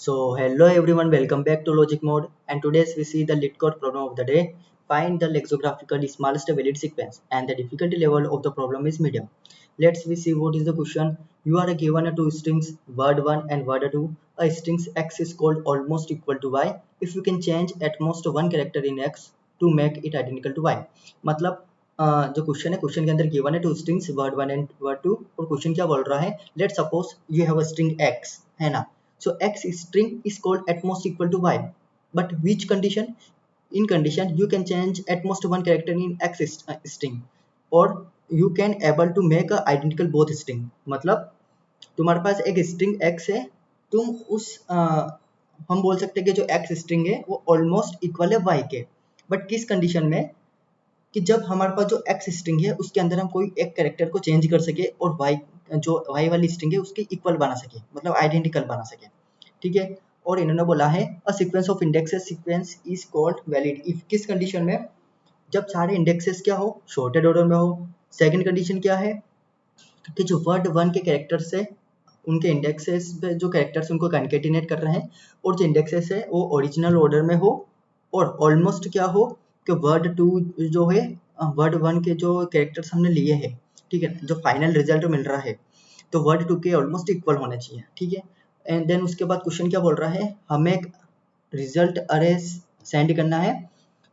Hello everyone, welcome back to Logic Mode, and today we see the lit code problem of the day. Find the lexicographical smallest valid sequence, and the difficulty level of the problem is medium. Let's we see what is the question. You are given two strings, word 1 and word 2. A strings x is called almost equal to y if you can change at most one character in x to make it identical to y. मतलब जो question है, question के अंदर given है two strings word 1 and word 2, और question क्या बोल रहा है, let's suppose you have a string x, है ना. So x string is called at most equal to y, but which condition? In condition you can change at most one character in x string, or you can able to make a identical both string. मतलब तुम्हारे पास एक string x है, तुम उस हम बोल सकते हैं कि जो x string है वो ऑलमोस्ट इक्वल है y के, बट किस कंडीशन में, कि जब हमारे पास जो x स्ट्रिंग है उसके अंदर हम कोई एक कैरेक्टर को चेंज कर सके और y जो y वाली स्ट्रिंग है उसके इक्वल बना सके, मतलब आइडेंटिकल बना सके. ठीक है. और इन्होंने बोला है a sequence of indexes sequence is called valid if, किस कंडीशन में, जब सारे इंडेक्सेस क्या हो, शॉर्टेड ऑर्डर में हो. सेकंड कंडीशन क्या है कि जो वर्ड 1 के कैरेक्टर्स है उनके इंडेक्सेस पे जो कैरेक्टर्स उनको कंकेटिनेट कर रहे हैं, और जो इंडेक्सेस है वो ओरिजिनल ऑर्डर में हो, और ऑलमोस्ट क्या हो कि वर्ड 2 जो है वर्ड 1 के जो कैरेक्टर्स हमने लिए हैं, ठीक है, जो फाइनल रिजल्ट मिल रहा है तो वर्ड 2 के ऑलमोस्ट इक्वल होना चाहिए. ठीक है. एंड देन उसके बाद क्वेश्चन क्या बोल रहा है, हमें एक रिजल्ट अरे सेंड करना है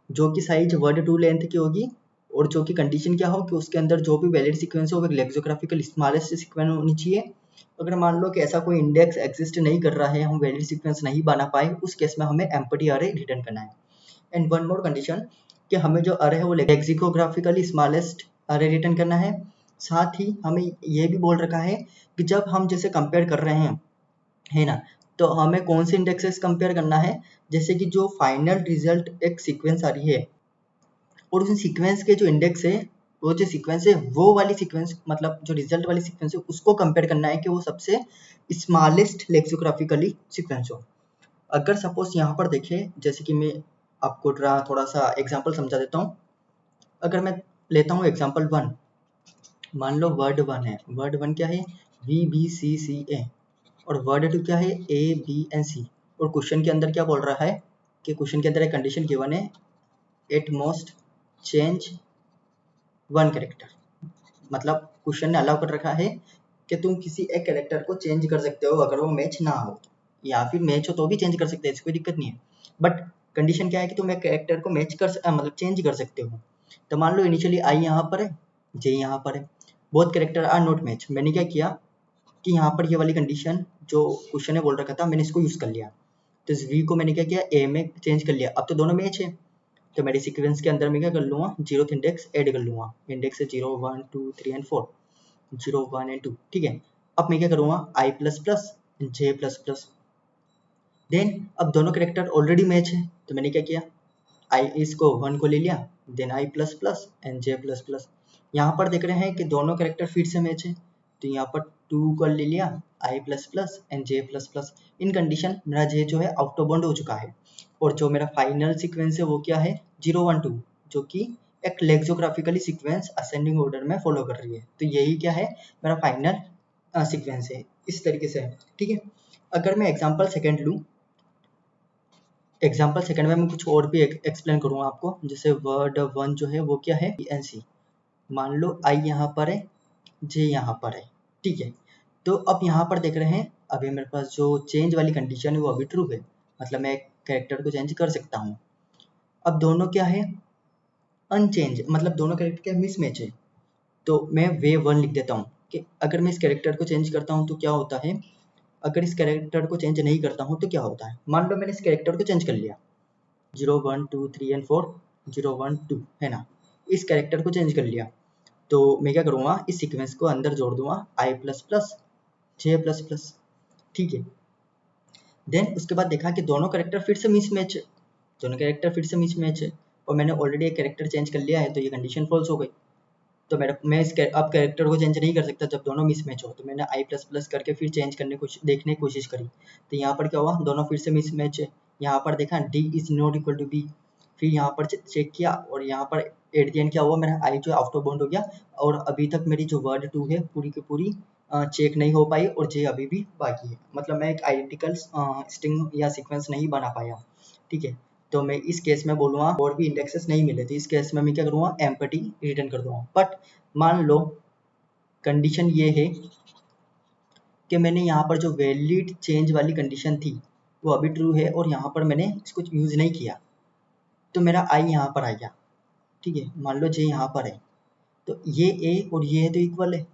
जो कि साइज वर्ड 2 लेंथ की होगी, और जो कि कंडीशन क्या हो कि उसके अंदर जो भी वैलिड सीक्वेंस हो वो एक लेक्सियोग्राफिकल स्मॉलेस्ट सीक्वेंस होनी चाहिए. अगर मान लो कि ऐसा कोई इंडेक्स एग्जिस्ट नहीं कर रहा है, हम वैलिड सीक्वेंस नहीं बना पाए, उस केस में हमें एम्प्टी अरे रिटर्न करना है. एंड वन मोर कंडीशन कि हमें जो अरे है वो लेक्सिकोग्राफिकली स्मॉलेस्ट अरे रिटर्न करना है. साथ ही हमें ये भी बोल रखा है कि जब हम जैसे कंपेयर कर रहे हैं, है ना, तो हमें कौन से इंडेक्सेस कंपेयर करना है, जैसे कि जो फाइनल रिजल्ट एक सीक्वेंस आ रही है और उस सीक्वेंस के जो इंडेक्स है, वो जो सीक्वेंस है वो वाली सीक्वेंस, मतलब जो रिजल्ट वाली सीक्वेंस है उसको कंपेयर करना है कि वो सबसे स्मॉलेस्ट लेक्सियोग्राफिकली सीक्वेंस हो. अगर सपोज यहाँ पर देखें, जैसे कि मैं आपको थोड़ा सा एग्जांपल समझा देता हूँ. अगर मैं लेता हूँ एग्जांपल 1, मान लो वर्ड 1 है, वर्ड 1 क्या है, वी बी सी सी ए, और वर्ड 2 क्या है, ए बी एंड सी. और क्वेश्चन के अंदर क्या बोल रहा है कि क्वेश्चन के अंदर एक कंडीशन गिवन है, at most change one character. मतलब क्वेश्चन ने अलाउ कर रखा है कि तुम किसी एक कैरेक्टर को चेंज कर सकते हो अगर वो मैच ना हो, या फिर मैच हो तो भी चेंज कर सकते हैं, कोई दिक्कत नहीं है, बट कंडीशन क्या है कि तुम एक कैरेक्टर को मैच कर मतलब चेंज कर सकते हो. तो मान लो इनिशियली आई यहाँ पर है, जे यहाँ पर है, both character are not match. मैंने क्या किया कि यहाँ पर ये वाली कंडीशन जो क्वेश्चन ने बोल रखा था मैंने इसको यूज कर लिया, तो इस वी को मैंने क्या किया, ए में चेंज कर लिया. अब तो दोनों मैच है, तो मेरे सीक्वेंस के अंदर मैं क्या कर लूँगा, जीरो इंडेक्स ऐड कर लूँगा. इंडेक्स है 0 1 2 3 एंड 4, 0 1 एंड 2. ठीक है. अब मैं क्या करूँगा, आई plus plus J plus plus. Then अब दोनों कैरेक्टर ऑलरेडी मैच है, तो मैंने क्या किया, आई इसको 1 को ले लिया, then I plus plus and J plus plus. यहाँ पर देख रहे हैं कि दोनों कैरेक्टर फिर से मैच है, तो यहाँ पर 2 को ले लिया, I plus plus and J plus plus. In condition मेरा जे जो है आउट ऑफ बाउंड हो चुका है, और जो मेरा फाइनल सीक्वेंस है वो क्या है, 0 1 2, जो कि एक लेक्सियोग्राफिकली सीक्वेंस असेंडिंग ऑर्डर में फॉलो कर रही है. तो यही क्या है, मेरा फाइनल सीक्वेंस है. इस तरीके से है. ठीक है. अगर मैं एग्जांपल सेकंड लूँ, एग्जाम्पल सेकंड में मैं कुछ और भी एक्सप्लेन करूँगा आपको. जैसे वर्ड 1 जो है वो क्या है, एन सी. मान लो आई यहाँ पर है, जे यहाँ पर है. ठीक है. तो अब यहाँ पर देख रहे हैं, अभी मेरे पास जो चेंज वाली कंडीशन है वो अभी ट्रू है, मतलब मैं एक कैरेक्टर को चेंज कर सकता हूँ. अब दोनों क्या है, अनचेंज, मतलब दोनों कैरेक्टर क्या मिसमैच है. तो मैं वे 1 लिख देता हूँ कि अगर मैं इस कैरेक्टर को चेंज करता हूँ तो क्या होता है, अगर इस कैरेक्टर को चेंज नहीं करता हूँ तो क्या होता है. मान लो मैंने इस कैरेक्टर को चेंज कर लिया, 0 1 2 3 एंड 4, 0 1 2, है ना, इस कैरेक्टर को चेंज कर लिया. तो मैं क्या करूँगा, इस सीक्वेंस को अंदर जोड़ दूंगा, आई plus plus J plus plus. ठीक है. देन उसके बाद देखा कि दोनों कैरेक्टर फिर से मिसमैच है, दोनों कैरेक्टर फिर से मिसमैच है, और मैंने ऑलरेडी एक कैरेक्टर चेंज कर लिया है, तो ये कंडीशन फॉल्स हो गई. तो मैं अब कैरेक्टर को चेंज नहीं कर सकता जब दोनों मिसमैच हो. तो मैंने आई प्लस प्लस करके फिर चेंज करने को देखने की कोशिश करी, तो यहाँ पर क्या हुआ, दोनों फिर से मिसमैच है. यहाँ पर देखा D is not equal to B, फिर यहाँ पर चेक किया, और यहाँ पर एट द एंड क्या हुआ, मेरा आई जो आउट ऑफ बाउंड हो गया, और अभी तक मेरी जो वर्ड 2 है पूरी की पूरी चेक नहीं हो पाई और जे अभी भी बाकी है, मतलब मैं एक आइडेंटिकल स्ट्रिंग या सीक्वेंस नहीं बना पाया। ठीक है, तो मैं इस केस में बोलूँगा और भी इंडेक्सेस नहीं मिले, तो इस केस में मैं क्या करूँगा, एम्प्टी रिटर्न कर दूंगा। बट मान लो कंडीशन ये है कि मैंने यहाँ पर जो वैलिड चेंज वाली कंडीशन थी वो अभी ट्रू है और यहाँ पर मैंने इसको यूज़ नहीं किया, तो मेरा आई यहाँ पर आ गया। ठीक है, मान लो जे यहाँ पर है, तो ये ए और ये है तो इक्वल है,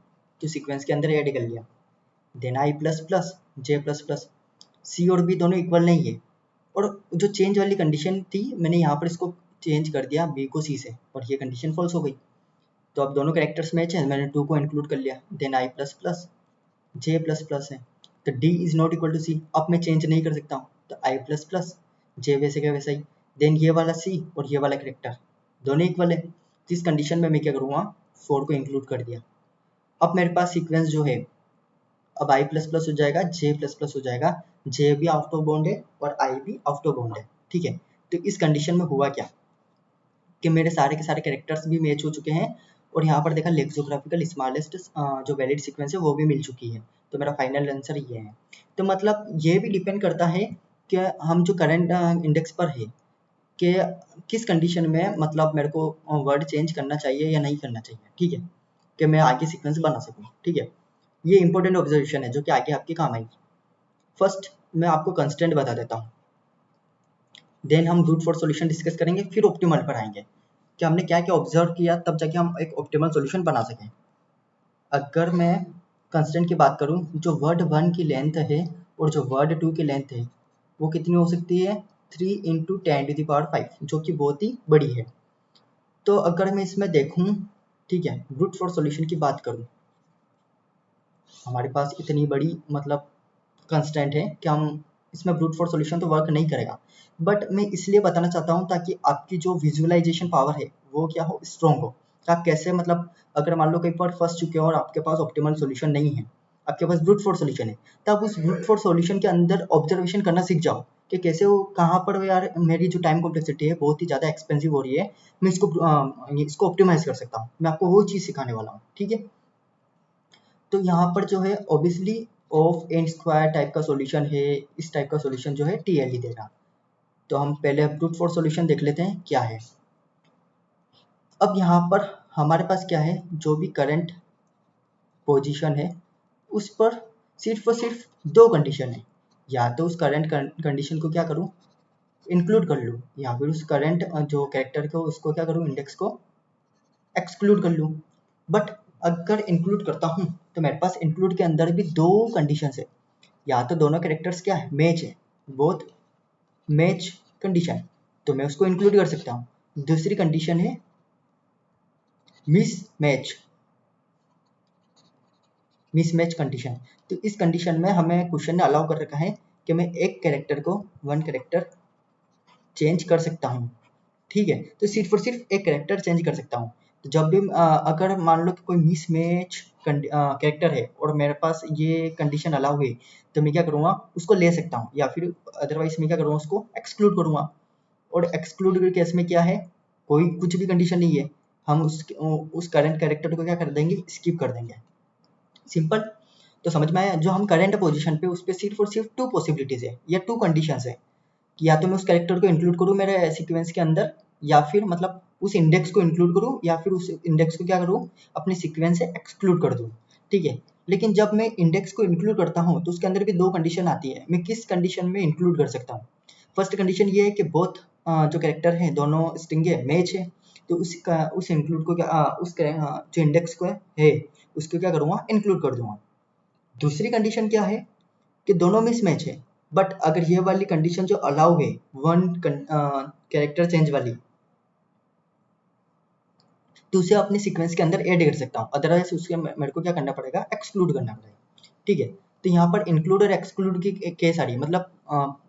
तो सीक्वेंस के अंदर ऐड कर लिया। Then I plus plus J plus plus, C और बी दोनों इक्वल नहीं है, और जो चेंज वाली कंडीशन थी मैंने यहाँ पर इसको चेंज कर दिया बी को सी से, और ये कंडीशन फॉल्स हो गई। तो अब दोनों कैरेक्टर्स मैच हैं, मैंने 2 को इंक्लूड कर लिया। Then I plus plus J plus plus है, तो D is not equal to C, अब मैं चेंज नहीं कर सकता हूँ, तो आई प्लस प्लस जे वैसे का वैसा ही। देन ये वाला सी और ये वाला कैरेक्टर दोनों इक्वल है, तो इस कंडीशन में मैं क्या करूँगा, 4 को इंक्लूड कर दिया। अब मेरे पास सीक्वेंस जो है, अब आई प्लस प्लस हो जाएगा, जे प्लस प्लस हो जाएगा, जे भी आउट ऑफ बाउंड है और आई भी आउट ऑफ बाउंड है। ठीक है, तो इस कंडीशन में हुआ क्या कि मेरे सारे के सारे कैरेक्टर्स भी मैच हो चुके हैं, और यहाँ पर देखा लेक्सोग्राफिकल स्मॉलेस्ट जो वैलिड सीक्वेंस है वो भी मिल चुकी है, तो मेरा फाइनल आंसर ये है। तो मतलब ये भी डिपेंड करता है कि हम जो करंट इंडेक्स पर है कि किस कंडीशन में मतलब मेरे को वर्ड चेंज करना चाहिए या नहीं करना चाहिए। ठीक है, कि मैं आगे सीक्वेंस बना सकूँ। ठीक है, ये इंपॉर्टेंट ऑब्जर्वेशन है जो कि आगे आपके काम आएगी। फर्स्ट मैं आपको कंस्टेंट बता देता हूँ, देन हम ब्रूट फोर्स सॉल्यूशन डिस्कस करेंगे, फिर ऑप्टिमल पर आएंगे कि हमने क्या क्या ऑब्जर्व किया, तब जाके हम एक ऑप्टिमल सॉल्यूशन बना सकें। अगर मैं कंस्टेंट की बात करूं, जो वर्ड 1 की लेंथ है और जो वर्ड 2 की लेंथ है वो कितनी हो सकती है, 3 इंटू 10⁵, जो कि बहुत ही बड़ी है। तो अगर मैं इसमें देखूं, ठीक है, ब्रूट फोर्स सॉल्यूशन की बात करूं, हमारे पास इतनी बड़ी मतलब कंस्टेंट है कि हम इसमें ब्रूट फोर्स सॉल्यूशन तो वर्क नहीं करेगा। बट मैं इसलिए बताना चाहता हूँ ताकि आपकी जो विजुअलाइजेशन पावर है वो क्या हो, स्ट्रॉन्ग हो। आप कैसे मतलब अगर मान लो कहीं पर फंस चुके हो और आपके पास ऑप्टिमल सॉल्यूशन नहीं है, आपके पास ब्रूट फोर्स सॉल्यूशन है, तब उस ब्रूट फोर्स सॉल्यूशन के अंदर ऑब्जर्वेशन करना सीख जाओ कि कैसे वो कहाँ पर यार मेरी जो टाइम कॉम्प्लेक्सिटी है बहुत ही ज़्यादा एक्सपेंसिव हो रही है, मैं इसको ऑप्टिमाइज कर सकता हूँ। मैं आपको वो चीज़ सिखाने वाला हूँ। ठीक है, तो यहाँ पर जो है obviously of n square type का सॉल्यूशन है, इस टाइप का सॉल्यूशन जो है टीएलई देगा। तो हम पहले ब्रूट फोर्स सॉल्यूशन देख लेते हैं क्या है। अब यहाँ पर हमारे पास क्या है, जो भी करंट पोजीशन है उस पर सिर्फ और सिर्फ 2 कंडीशन है, या तो उस करंट कंडीशन को क्या करूँ, इंक्लूड कर लूँ, या फिर उस करंट जो कैरेक्टर को उसको क्या करूँ, इंडेक्स को एक्सक्लूड कर लूँ। बट अगर इंक्लूड करता हूँ तो मेरे पास इंक्लूड के अंदर भी 2 कंडीशन है, या तो दोनों कैरेक्टर्स क्या है, मैच है, बोथ मैच कंडीशन, तो मैं उसको इंक्लूड कर सकता हूँ। दूसरी कंडीशन है मिसमैच, मिसमैच कंडीशन। तो इस कंडीशन में हमें क्वेश्चन ने अलाउ कर रखा है कि मैं एक कैरेक्टर को वन कैरेक्टर चेंज कर सकता हूँ। ठीक है, तो सिर्फ और सिर्फ एक कैरेक्टर चेंज कर सकता हूँ। तो जब भी अगर मान लो कि कोई मिसमैच कैरेक्टर है और मेरे पास ये कंडीशन अलाउ हुई, तो मैं क्या करूँगा, उसको ले सकता हूँ, या फिर अदरवाइज मैं क्या करूँगा, उसको एक्सक्लूड करूँगा। और एक्सक्लूड के केस में क्या है, कोई कुछ भी कंडीशन नहीं है, हम उस करंट कैरेक्टर को क्या कर देंगे, स्किप कर देंगे। सिंपल। तो समझ में आया, जो हम करंट पोजीशन पे उस पर सिर्फ और सिर्फ 2 पॉसिबिलिटीज है या 2 कंडीशंस है, कि या तो मैं उस कैरेक्टर को इंक्लूड करूँ मेरे सीक्वेंस के अंदर, या फिर मतलब उस इंडेक्स को इंक्लूड करूँ, या फिर उस इंडेक्स को क्या करूँ, अपने सीक्वेंस से एक्सक्लूड कर दूँ। ठीक है, लेकिन जब मैं इंडेक्स को इंक्लूड करता हूँ तो उसके अंदर भी 2 कंडीशन आती है, मैं किस कंडीशन में इंक्लूड कर सकता हूँ। फर्स्ट कंडीशन ये है कि बोथ जो कैरेक्टर है दोनों स्ट्रिंग है, मैच है, तो उस इंक्लूड को क्या जो इंडेक्स को है उसको क्या करूँगा, इंक्लूड कर दूंगा। दूसरी कंडीशन क्या है कि दोनों मिसमैच है, बट अगर ये वाली कंडीशन जो अलाउ है वन कैरेक्टर चेंज वाली, तो उसे अपने सीक्वेंस के अंदर ऐड कर सकता हूँ, अदरवाइज उसके मेरे को क्या करना पड़ेगा, एक्सक्लूड करना पड़ेगा। ठीक है, तो यहाँ पर इंक्लूड और एक्सक्लूड की केस आ रही है, मतलब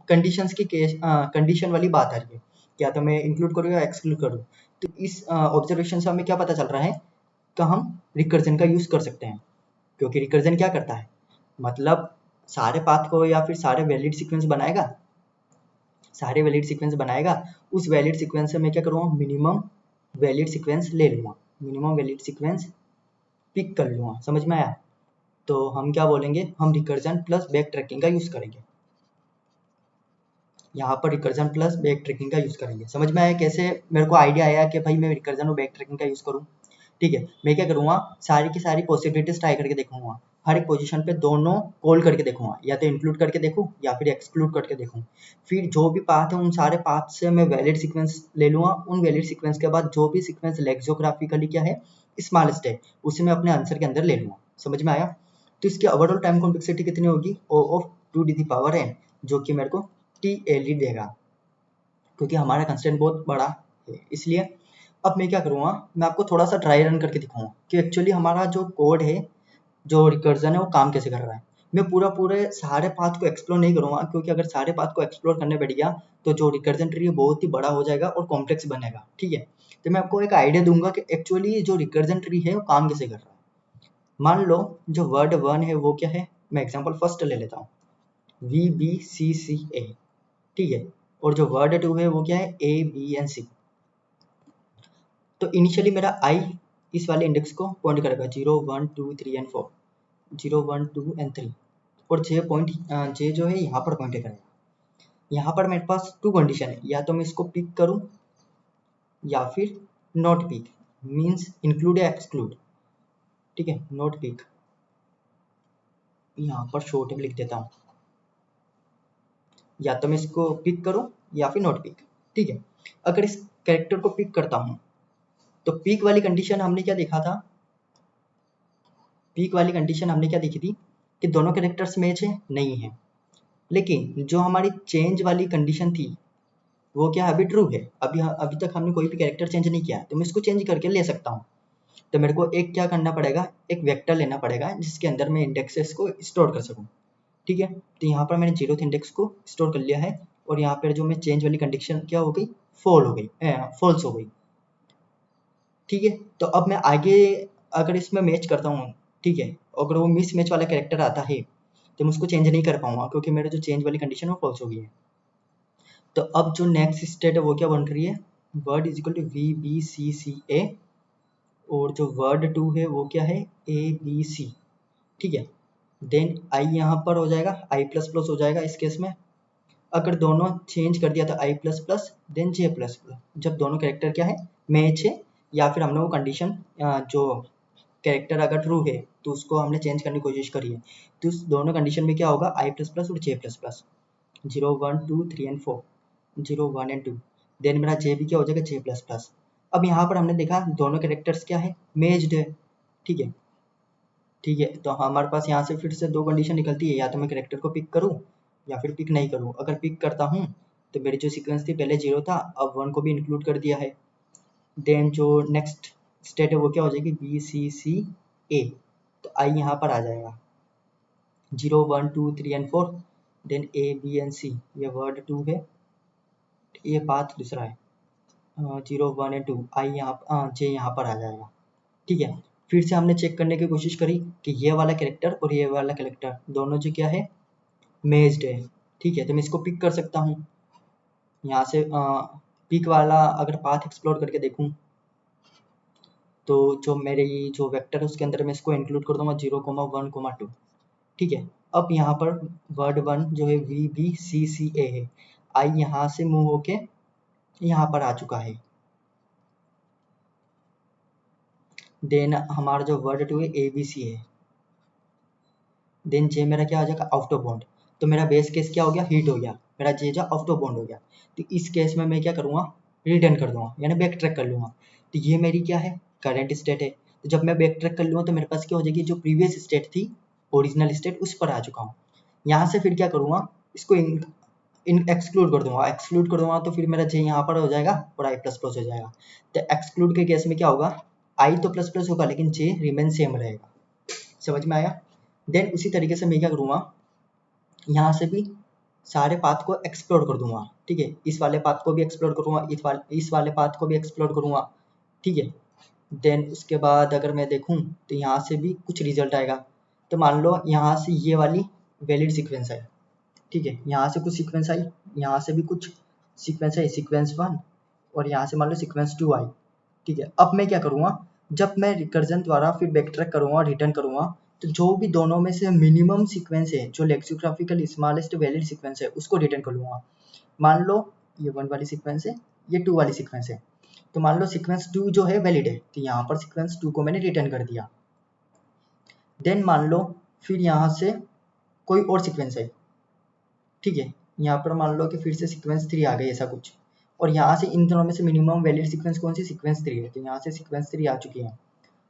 कंडीशंस की केस कंडीशन वाली बात आ रही है, क्या तो मैं इंक्लूड करूँ या एक्सक्लूड करूँ। तो इस ऑब्जर्वेशन से हमें क्या पता चल रहा है कि हम रिकर्जन का यूज कर सकते हैं, क्योंकि रिकर्जन क्या करता है, मतलब सारे पाथ को या फिर सारे वैलिड सीक्वेंस बनाएगा, सारे वैलिड सीक्वेंस बनाएगा, उस वैलिड सीक्वेंस से मैं क्या करूँगा, मिनिमम वैलिड सीक्वेंस ले लूँगा, मिनिमम वैलिड सीक्वेंस पिक कर लूँगा। समझ में आया। तो हम क्या बोलेंगे, हम रिकर्जन प्लस बैक ट्रैकिंग का यूज़ करेंगे। यहाँ पर रिकर्जन प्लस बैक ट्रैकिंग का यूज़ करेंगे। समझ में आया कैसे मेरे को आइडिया आया कि भाई मैं रिकर्जन और बैक ट्रैकिंग का यूज़ करूँ। ठीक है, मैं क्या करूँगा, सारी की सारी पॉसिबिलिटीज ट्राई करके देखूंगा, हर एक पोजीशन पे दोनों कॉल करके देखूंगा, या तो इंक्लूड करके देखूँ या फिर एक्सक्लूड करके देखूँ। फिर जो भी पाथ है उन सारे पाथ से मैं वैलिड सीक्वेंस ले लूँगा। उन वैलिड सीक्वेंस के बाद जो भी सीक्वेंस लेक्सियोग्राफिकली क्या है स्मॉलेस्ट है उसे मैं अपने आंसर के अंदर ले लूँगा। समझ में आया। तो इसकी ओवरऑल टाइम कॉम्प्लेक्सिटी कितनी होगी, ओ of 2 to the power n, जो कि मेरे को TLE देगा, क्योंकि हमारा कंस्टेंट बहुत बड़ा है इसलिए। अब मैं क्या करूँगा, मैं आपको थोड़ा सा ड्राई रन करके दिखाऊंगा कि एक्चुअली हमारा जो कोड है, जो रिकर्जन है, वो काम कैसे कर रहा है। मैं पूरे सारे पाथ को एक्सप्लोर नहीं करूँगा, क्योंकि अगर सारे पाथ को एक्सप्लोर करने बैठ गया तो जो रिकर्जन ट्री है बहुत ही बड़ा हो जाएगा और कॉम्प्लेक्स बनेगा। ठीक है, तो मैं आपको एक आइडिया दूंगा कि एक्चुअली जो रिकर्जन ट्री है वो काम कैसे कर रहा है। मान लो जो वर्ड 1 है वो क्या है, मैं एग्जाम्पल फर्स्ट ले लेता हूँ, VBCCA। ठीक है, और जो वर्ड 2 है वो क्या है, ABNC। तो इनिशियली मेरा I इस वाले इंडेक्स को पॉइंट करेगा 0 1 2 3 एंड 4, 0 1 2 एंड 3, और J जो है यहाँ पर पॉइंट करेगा। यहाँ पर मेरे पास 2 कंडीशन है, या तो मैं इसको पिक करूँ या फिर नॉट पिक, मीन्स इंक्लूड या एक्सक्लूड। ठीक है, नॉट पिक, यहाँ पर शॉर्ट में लिख देता हूँ, या तो मैं इसको पिक करूँ या फिर नॉट पिक। ठीक है, अगर इस कैरेक्टर को पिक करता हूँ तो पिक वाली कंडीशन हमने क्या देखा था, पीक वाली कंडीशन हमने क्या देखी थी कि दोनों कैरेक्टर्स मैच है, नहीं है। लेकिन जो हमारी चेंज वाली कंडीशन थी वो क्या अभी ट्रू है, अभी तक हमने कोई भी कैरेक्टर चेंज नहीं किया, तो मैं इसको चेंज करके ले सकता हूँ। तो मेरे को एक क्या करना पड़ेगा, एक वेक्टर लेना पड़ेगा जिसके अंदर मैं इंडेक्सेस को स्टोर कर सकूँ। ठीक है, तो यहाँ पर मैंने 0th इंडेक्स को स्टोर कर लिया है, और यहाँ पर जो मैं चेंज वाली कंडीशन क्या हो गई, फॉल्स हो गई। ठीक है, तो अब मैं आगे अगर इसमें मैच करता हूँ, ठीक है, अगर वो मिस मैच वाला कैरेक्टर आता है तो मैं उसको चेंज नहीं कर पाऊंगा, क्योंकि मेरा जो चेंज वाली कंडीशन है वो फॉल्स हो गई है। तो अब जो नेक्स्ट स्टेट है वो क्या बन रही है, word is equal to VBCCA, और जो वर्ड 2 है वो क्या है, ABC। ठीक है, देन I यहाँ पर हो जाएगा I प्लस प्लस हो जाएगा इस केस में। अगर दोनों चेंज कर दिया तो I plus plus then J plus plus, जब दोनों कैरेक्टर क्या है मैच है, या फिर हमने वो कंडीशन जो कैरेक्टर अगर ट्रू है तो उसको हमने चेंज करने की कोशिश करी है, तो उस दोनों कंडीशन में क्या होगा, I प्लस प्लस और J plus plus, 0 1 2 3 and 4, 0 1 and 2, then मेरा J भी क्या हो जाएगा, J प्लस प्लस। अब यहाँ पर हमने देखा दोनों कैरेक्टर्स क्या है, मैच्ड है। ठीक है, ठीक है, तो हमारे पास यहाँ से फिर से 2 कंडीशन निकलती है, या तो मैं कैरेक्टर को पिक करूँ या फिर पिक नहीं करूँ। अगर पिक करता हूँ तो मेरी जो सीक्वेंस थी पहले 0 था, अब 1 को भी इंक्लूड कर दिया है। देन जो नेक्स्ट स्टेट है वो क्या हो जाएगी, BCCA, तो I यहाँ पर आ जाएगा 0 1 2 3 एंड 4, देन ABNC, ये वर्ड 2 है, ये पाथ दूसरा है, 0 1 एंड 2, I यहाँ J यहाँ पर आ जाएगा। ठीक है, फिर से हमने चेक करने की कोशिश करी कि ये वाला कैरेक्टर और ये वाला कैरेक्टर दोनों जो क्या है, मैच्ड है। ठीक है, तो मैं इसको पिक कर सकता हूँ यहाँ से, पिक वाला अगर पाथ एक्सप्लोर करके देखूँ तो जो मेरे जो वेक्टर है उसके अंदर मैं इसको इंक्लूड कर दूंगा 0 1 2। ठीक है, अब यहाँ पर वर्ड 1 जो है VBCCA है, I यहाँ से मूव होके यहाँ पर आ चुका है। देन हमारा जो वर्ड 2 है ABC है, देन J मेरा क्या आ जाएगा, आउट ऑफ बॉन्ड। तो मेरा बेस केस क्या हो गया, हिट हो गया, मेरा J जो आउट ऑफ बॉन्ड हो गया। तो इस केस में मैं क्या करूँगा, रिटर्न कर दूंगा, यानी बैक ट्रैक कर लूँगा। तो ये मेरी क्या है, करंट स्टेट है। तो जब मैं बैक ट्रैक कर लूँगा तो मेरे पास क्या हो जाएगी, जो प्रीवियस स्टेट थी, ओरिजिनल स्टेट, उस पर आ चुका हूँ। यहाँ से फिर क्या करूँगा, इसको एक्सक्लूड कर दूंगा, एक्सक्लूड कर दूंगा तो फिर मेरा J यहाँ पर हो जाएगा और I प्लस प्लस हो जाएगा। तो एक्सक्लूड के केस में क्या होगा, I तो प्लस प्लस होगा लेकिन J रिमेन सेम रहेगा। समझ में आया। देन उसी तरीके से मैं क्या करूँगा, यहाँ से भी सारे पाथ को एक्सप्लोर कर दूंगा। ठीक है, इस वाले पाथ को भी एक्सप्लोर करूँगा, इस वाले पाथ को भी एक्सप्लोर करूँगा। ठीक है, देन उसके बाद अगर मैं देखूँ तो यहाँ से भी कुछ रिजल्ट आएगा। तो मान लो यहाँ से ये वाली वैलिड सीक्वेंस है, ठीक है, यहाँ से कुछ सीक्वेंस आई, यहाँ से भी कुछ सीक्वेंस आई, सीक्वेंस 1, और यहाँ से मान लो सीक्वेंस 2 आई। ठीक है, अब मैं क्या करूँगा, जब मैं रिकर्जन द्वारा फिर बैक ट्रैक करूँगा, रिटर्न करूँगा, तो जो भी दोनों में से मिनिमम सीक्वेंस है, जो लेक्सियोग्राफिकल स्मॉलेस्ट वैलिड सीक्वेंस है, उसको रिटर्न कर लूँगा। मान लो ये 1 वाली सीक्वेंस है, ये 2 वाली सीक्वेंस है, तो मान लो सीक्वेंस 2 जो है वैलिड है, तो यहाँ पर सीक्वेंस 2 को मैंने रिटर्न कर दिया। देन मान लो फिर यहाँ से कोई और सीक्वेंस है, ठीक है, यहाँ पर मान लो कि फिर से सीक्वेंस 3 आ गई ऐसा कुछ, और यहाँ से इन दोनों में से मिनिमम वैलिड सीक्वेंस कौन सी, सीक्वेंस 3 है, तो यहाँ से सीक्वेंस 3 आ चुकी है।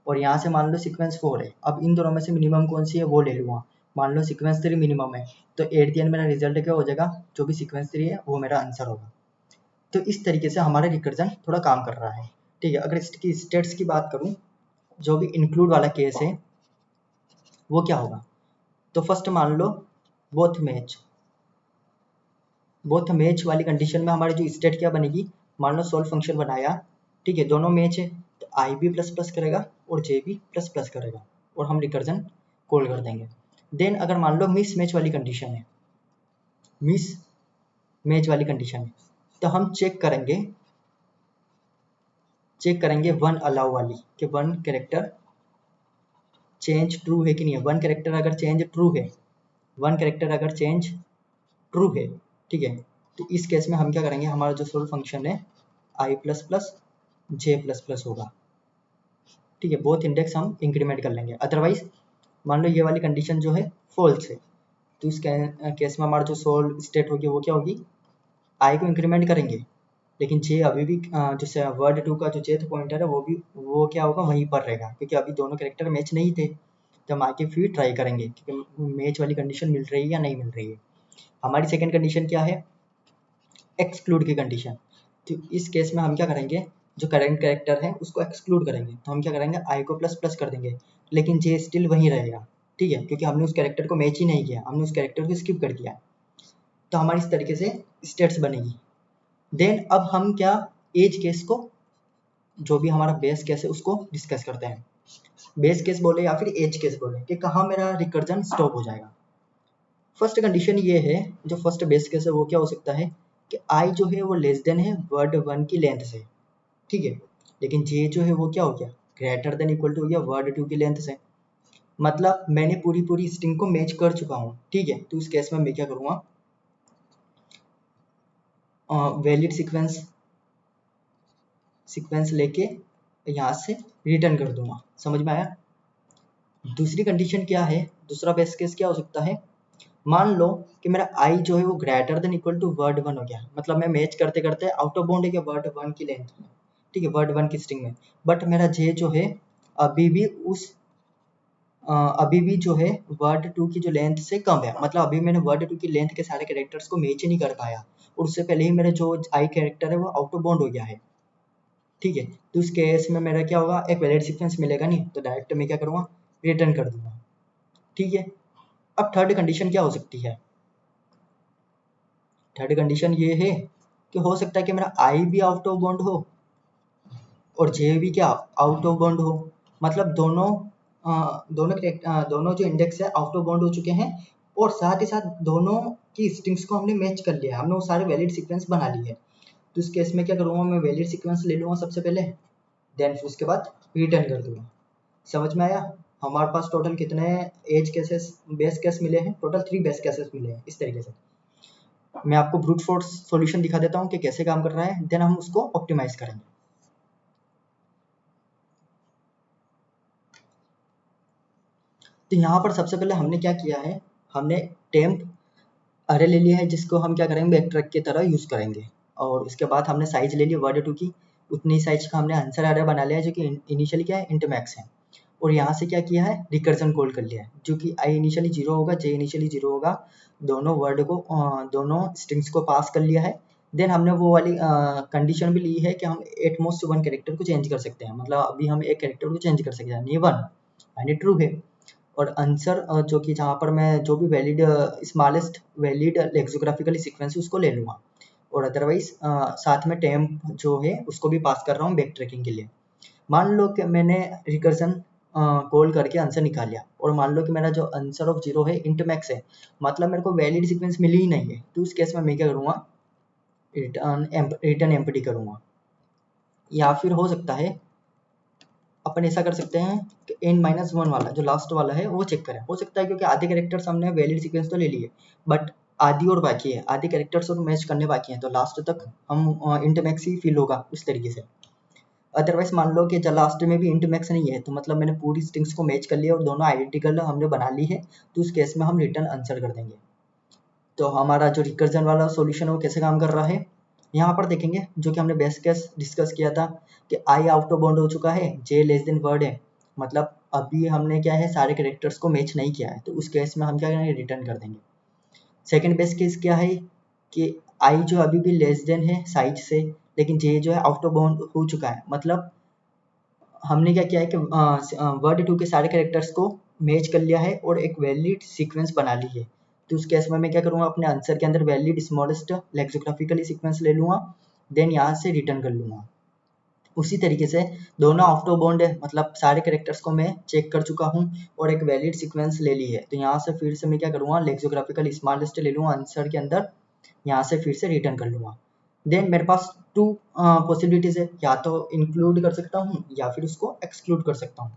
और यहाँ से मान लो सीक्वेंस 4 है, अब इन दोनों में से मिनिमम कौन सी है वो ले लूँगा। मान लो सीक्वेंस 3 मिनिमम है, तो एट द एंड मेरा रिजल्ट क्या हो जाएगा, जो भी सीक्वेंस 3 है वो मेरा आंसर होगा। तो इस तरीके से हमारा रिकर्जन थोड़ा काम कर रहा है, ठीक है। अगर इसकी स्टेट्स की बात करूँ, जो भी इंक्लूड वाला केस है वो क्या होगा, तो फर्स्ट मान लो बोथ मैच वाली कंडीशन में हमारी जो स्टेट क्या बनेगी, मान लो सोल्व फंक्शन बनाया, ठीक है, दोनों मैच है, तो आई भी प्लस प्लस करेगा और जे भी प्लस प्लस करेगा, और हम रिकर्जन कॉल कर देंगे। देन अगर मान लो मिस मैच वाली कंडीशन है, तो हम चेक करेंगे वन अलाउ वाली, कि वन कैरेक्टर चेंज ट्रू है कि नहीं है। वन कैरेक्टर अगर चेंज ट्रू है, ठीक है, तो इस केस में हम क्या करेंगे, हमारा जो सोल्व फंक्शन है आई plus plus J plus plus होगा, ठीक है, बोथ इंडेक्स हम इंक्रीमेंट कर लेंगे। अदरवाइज मान लो ये वाली कंडीशन जो है फॉल्स है, तो इस केस में हमारा जो सोल्व स्टेट होगी वो क्या होगी, आई को इंक्रीमेंट करेंगे, लेकिन जे अभी भी जो वर्ड 2 का जो जेथ पॉइंटर है वो क्या होगा, वहीं पर रहेगा, क्योंकि अभी दोनों कैरेक्टर मैच नहीं थे, तो हम आके फिर ट्राई करेंगे कि मैच वाली कंडीशन मिल रही है या नहीं मिल रही है। हमारी सेकंड कंडीशन क्या है, एक्सक्लूड की कंडीशन। तो इस केस में हम क्या करेंगे, जो करंट कैरेक्टर है उसको एक्सक्लूड करेंगे, तो हम क्या करेंगे, आई को प्लस प्लस कर देंगे, लेकिन जे स्टिल वहीं रहेगा, ठीक है, क्योंकि हमने उस कैरेक्टर को मैच ही नहीं किया, हमने उस कैरेक्टर को स्किप कर दिया। तो हमारी इस तरीके से स्टेट्स बनेगी। देन अब हम क्या, एज केस को, जो भी हमारा बेस केस है उसको डिस्कस करते हैं। बेस केस बोले या फिर एज केस बोले, कि कहाँ मेरा रिकर्जन स्टॉप हो जाएगा। फर्स्ट कंडीशन ये है, जो फर्स्ट बेस केस है वो क्या हो सकता है, कि आई जो है वो लेस देन है वर्ड 1 की लेंथ से, ठीक है, लेकिन जे जो है वो क्या हो गया, ग्रेटर देन इक्वल टू हो गया वर्ड 2 की लेंथ से। मतलब मैंने पूरी स्ट्रिंग को मैच कर चुका हूँ, ठीक है, तो उस केस में मैं क्या करूँगा, वैलिड सीक्वेंस लेके यहाँ से रिटर्न कर दूंगा। समझ में आया। दूसरी कंडीशन क्या है, दूसरा बेस्ट केस क्या हो सकता है, मान लो कि मेरा आई जो है वो greater than equal to word 1 हो गया, मतलब मैं मैच करते करते आउट ऑफ बाउंड है गया वर्ड 1 की लेंथ में, ठीक है, वर्ड 1 की स्ट्रिंग में, बट मेरा जे जो है अभी भी जो है वर्ड 2 की जो लेंथ से कम है, मतलब अभी मैंने वर्ड 2 की लेंथ के सारे कैरेक्टर्स को मैच ही नहीं कर पाया, और उससे पहले ही मेरा जो आई कैरेक्टर है वो आउट ऑफ बाउंड हो गया है, ठीक है, तो उस केस में मेरा क्या होगा, एक वैलिड सीक्वेंस मिलेगा नहीं, तो डायरेक्ट मैं क्या करूँगा, रिटर्न कर दूंगा, ठीक है। अब थर्ड कंडीशन क्या हो सकती है, थर्ड कंडीशन ये है कि हो सकता है कि मेरा आई भी आउट ऑफ बाउंड हो और जे भी क्या आउट ऑफ बाउंड हो, मतलब दोनों जो इंडेक्स है आउट ऑफ बाउंड हो चुके हैं, और साथ ही साथ दोनों की स्ट्रिंग्स को हमने मैच कर लिया है, हमने वो सारे वैलिड सीक्वेंस बना लिए हैं। तो इस केस में क्या करूँगा, मैं वैलिड सीक्वेंस ले लूँगा सबसे पहले, देन फिर उसके बाद रिटर्न कर दूंगा। समझ में आया। हमारे पास टोटल कितने एज केसेस बेस केस मिले हैं, टोटल 3 बेस केसेस मिले हैं। इस तरीके से मैं आपको ब्रूट फोर्स सॉल्यूशन दिखा देता हूँ कि कैसे काम कर रहा है, देन हम उसको ऑप्टिमाइज करेंगे। तो यहाँ पर सबसे पहले हमने क्या किया है, हमने टेम्प अरे ले लिया है, जिसको हम क्या करेंगे, बैकट्रैक की तरह यूज करेंगे, और उसके बाद हमने साइज ले ली वर्ड 2 की, उतनी साइज का हमने आंसर अरे बना लिया है, जो कि इनिशियली क्या है, इंटरमैक्स है, और यहाँ से क्या किया है, रिकर्जन कॉल कर लिया है, जो कि आई इनिशियली 0 होगा, जे इनिशियली 0 होगा, दोनों वर्ड को दोनों स्ट्रिंग्स को पास कर लिया है। देन हमने वो वाली कंडीशन भी ली है कि हम एट मोस्ट 1 कैरेक्टर को चेंज कर सकते हैं, मतलब अभी हम एक कैरेक्टर को चेंज कर सकते हैं, ये 1 यानी ट्रू है, और आंसर जो कि जहाँ पर मैं जो भी वैलिड स्मॉलेस्ट वैलिड लेक्सियोग्राफिकल सीक्वेंस उसको ले लूँगा, और अदरवाइज साथ में टेम्प जो है उसको भी पास कर रहा हूँ बैक ट्रैकिंग के लिए। मान लो कि मैंने रिकर्जन कॉल करके आंसर निकाल लिया, और मान लो कि मेरा जो आंसर ऑफ 0 है इंटरमैक्स है, मतलब मेरे को वैलिड सीक्वेंस मिली ही नहीं है, तो उस केस में मैं क्या करूँगा, रिटर्न एम्प्टी करूँगा। या फिर हो सकता है अपन ऐसा कर सकते हैं कि n-1 वाला जो लास्ट वाला है वो चेक करें। हो सकता है क्योंकि आधे कैरेक्टर्स हमने वैलिड सीक्वेंस तो ले लिए, बट आधी और बाकी है, आधे कैरेक्टर्स और मैच करने बाकी हैं, तो लास्ट तक हम इंट मैक्स ही फील होगा उस तरीके से। अदरवाइज मान लो कि जब लास्ट में भी इंट मैक्स नहीं है, तो मतलब मैंने पूरी स्ट्रिंग्स को मैच कर लिया और दोनों आइडेंटिकल हमने बना ली है, तो उस केस में हम रिटर्न आंसर कर देंगे। तो हमारा जो रिकर्जन वाला सॉल्यूशन है वो कैसे काम कर रहा है, यहाँ पर देखेंगे जो कि हमने बेस्ट केस डिस्कस किया था कि आई आउट ऑफ बाउंड हो चुका है, जे लेस देन वर्ड है, मतलब अभी हमने क्या है सारे कैरेक्टर्स को मैच नहीं किया है, तो उस केस में हम क्या करेंगे, रिटर्न कर देंगे। सेकंड बेस्ट केस क्या है कि आई जो अभी भी लेस देन है साइज से, लेकिन जे जो है आउट ऑफ बाउंड हो चुका है, मतलब हमने क्या किया है कि वर्ड 2 के सारे कैरेक्टर्स को मैच कर लिया है और एक वैलिड सीक्वेंस बना ली है। तो उस केस में मैं क्या करूँगा, अपने आंसर के अंदर वैलिड स्मॉलेस्ट लेक्सियोग्राफिकली सीक्वेंस ले लूँगा, देन यहाँ से रिटर्न कर लूँगा। उसी तरीके से दोनों आउट ऑफ बाउंड है, मतलब सारे कैरेक्टर्स को मैं चेक कर चुका हूँ और एक वैलिड सीक्वेंस ले ली है, तो यहाँ से फिर से मैं क्या करूँगा, लेक्सियोग्राफिकल स्मॉलेस्ट ले लूँगा आंसर के अंदर, यहाँ से फिर से रिटर्न कर लूँगा। देन मेरे पास टू पॉसिबिलिटीज है, या तो इंक्लूड कर सकता हूँ या फिर उसको एक्सक्लूड कर सकता हूँ।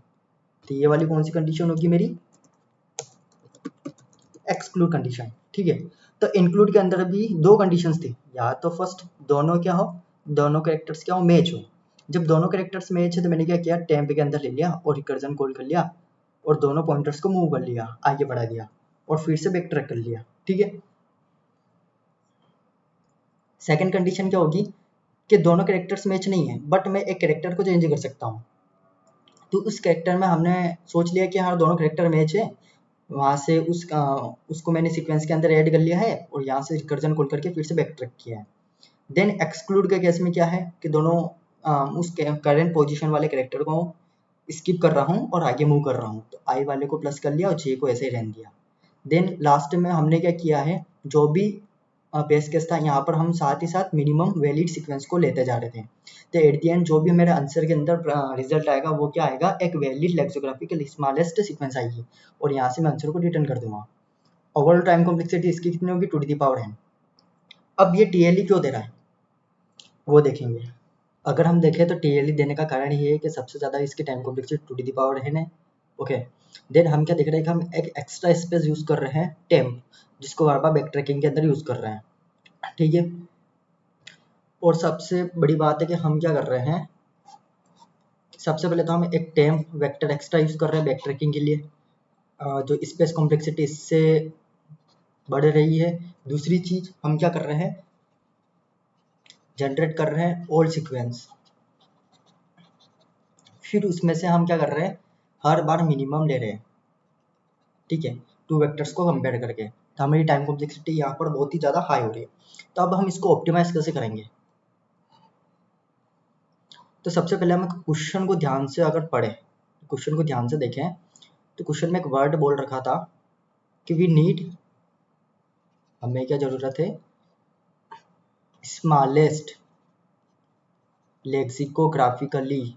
तो ये वाली कौन सी कंडीशन होगी मेरी, एक्सक्लूड कंडीशन, ठीक है। तो इंक्लूड के अंदर भी दो कंडीशंस थी, या तो फर्स्ट दोनों क्या हो, दोनों कैरेक्टर्स क्या हो, मैच हो। जब दोनों कैरेक्टर्स मैच है तो मैंने क्या किया, टेम्प के अंदर ले लिया और रिकर्जन कॉल कर लिया और दोनों पॉइंटर्स को मूव कर लिया, आगे बढ़ा दिया और फिर से बैक ट्रैक कर लिया, ठीक है। सेकंड कंडीशन क्या होगी कि दोनों कैरेक्टर्स मैच नहीं है, बट मैं एक कैरेक्टर को चेंज कर सकता हूँ। तो उस कैरेक्टर में हमने सोच लिया कि हाँ दोनों कैरेक्टर मैच है, वहाँ से उसको मैंने सीक्वेंस के अंदर ऐड कर लिया है और यहाँ से रिकर्जन कॉल करके फिर से बैक ट्रैक किया है। देन एक्सक्लूड के केस में क्या है कि दोनों उस करंट पोजीशन वाले कैरेक्टर को स्किप कर रहा हूँ और आगे मूव कर रहा हूँ, तो आई वाले को प्लस कर लिया और जे को ऐसे ही रहने दिया। देन लास्ट में हमने क्या किया है, जो भी बेस केस था यहाँ पर हम साथ ही साथ मिनिमम वैलिड सीक्वेंस को लेते जा रहे थे। तो एट द एंड जो भी मेरे आंसर के अंदर रिजल्ट आएगा वो क्या आएगा, एक वैलिड लेक्सियोग्राफिकल स्मॉलेस्ट सीक्वेंस आएगी और यहाँ से मैं आंसर को रिटर्न कर दूंगा। ओवरऑल टाइम कॉम्प्लेक्सिटी इसकी कितनी होगी, 2 to the power n। अब ये टीएलई क्यों दे रहा है वो देखेंगे। अगर हम देखें तो टीएलई देने का कारण ये है कि सबसे ज़्यादा इसकी time complexity 2 to the power n है, ओके। देन हम क्या देख रहे हैं कि हम एक एक्स्ट्रा स्पेस यूज़ कर रहे हैं टेम्प, जिसको बार बार बैक ट्रैकिंग के अंदर यूज़ कर रहे हैं, ठीक है। और सबसे बड़ी बात है कि हम क्या कर रहे हैं, सबसे पहले तो हम एक टेम्प वेक्टर एक्स्ट्रा यूज़ कर रहे हैं बैक ट्रैकिंग के लिए, जो स्पेस कॉम्प्लेक्सिटी इससे बढ़ रही है। दूसरी चीज़ हम क्या कर रहे हैं, जनरेट कर रहे हैं ओल्ड सीक्वेंस, फिर उसमें से हम क्या कर रहे हैं, हर बार मिनिमम ले रहे हैं, ठीक है, टू वेक्टर्स को कंपेयर करके। तो हमारी टाइम कॉम्प्लेक्सिटी यहाँ पर बहुत ही ज़्यादा हाई हो रही है। तो अब हम इसको ऑप्टिमाइज कैसे करेंगे, तो सबसे पहले हम क्वेश्चन को ध्यान से अगर पढ़ें, क्वेश्चन को ध्यान से देखें, तो क्वेश्चन में एक वर्ड बोल रखा था कि वी नीड, हमें क्या ज़रूरत है, स्मॉलेस्ट लेक्सिकोग्राफिकली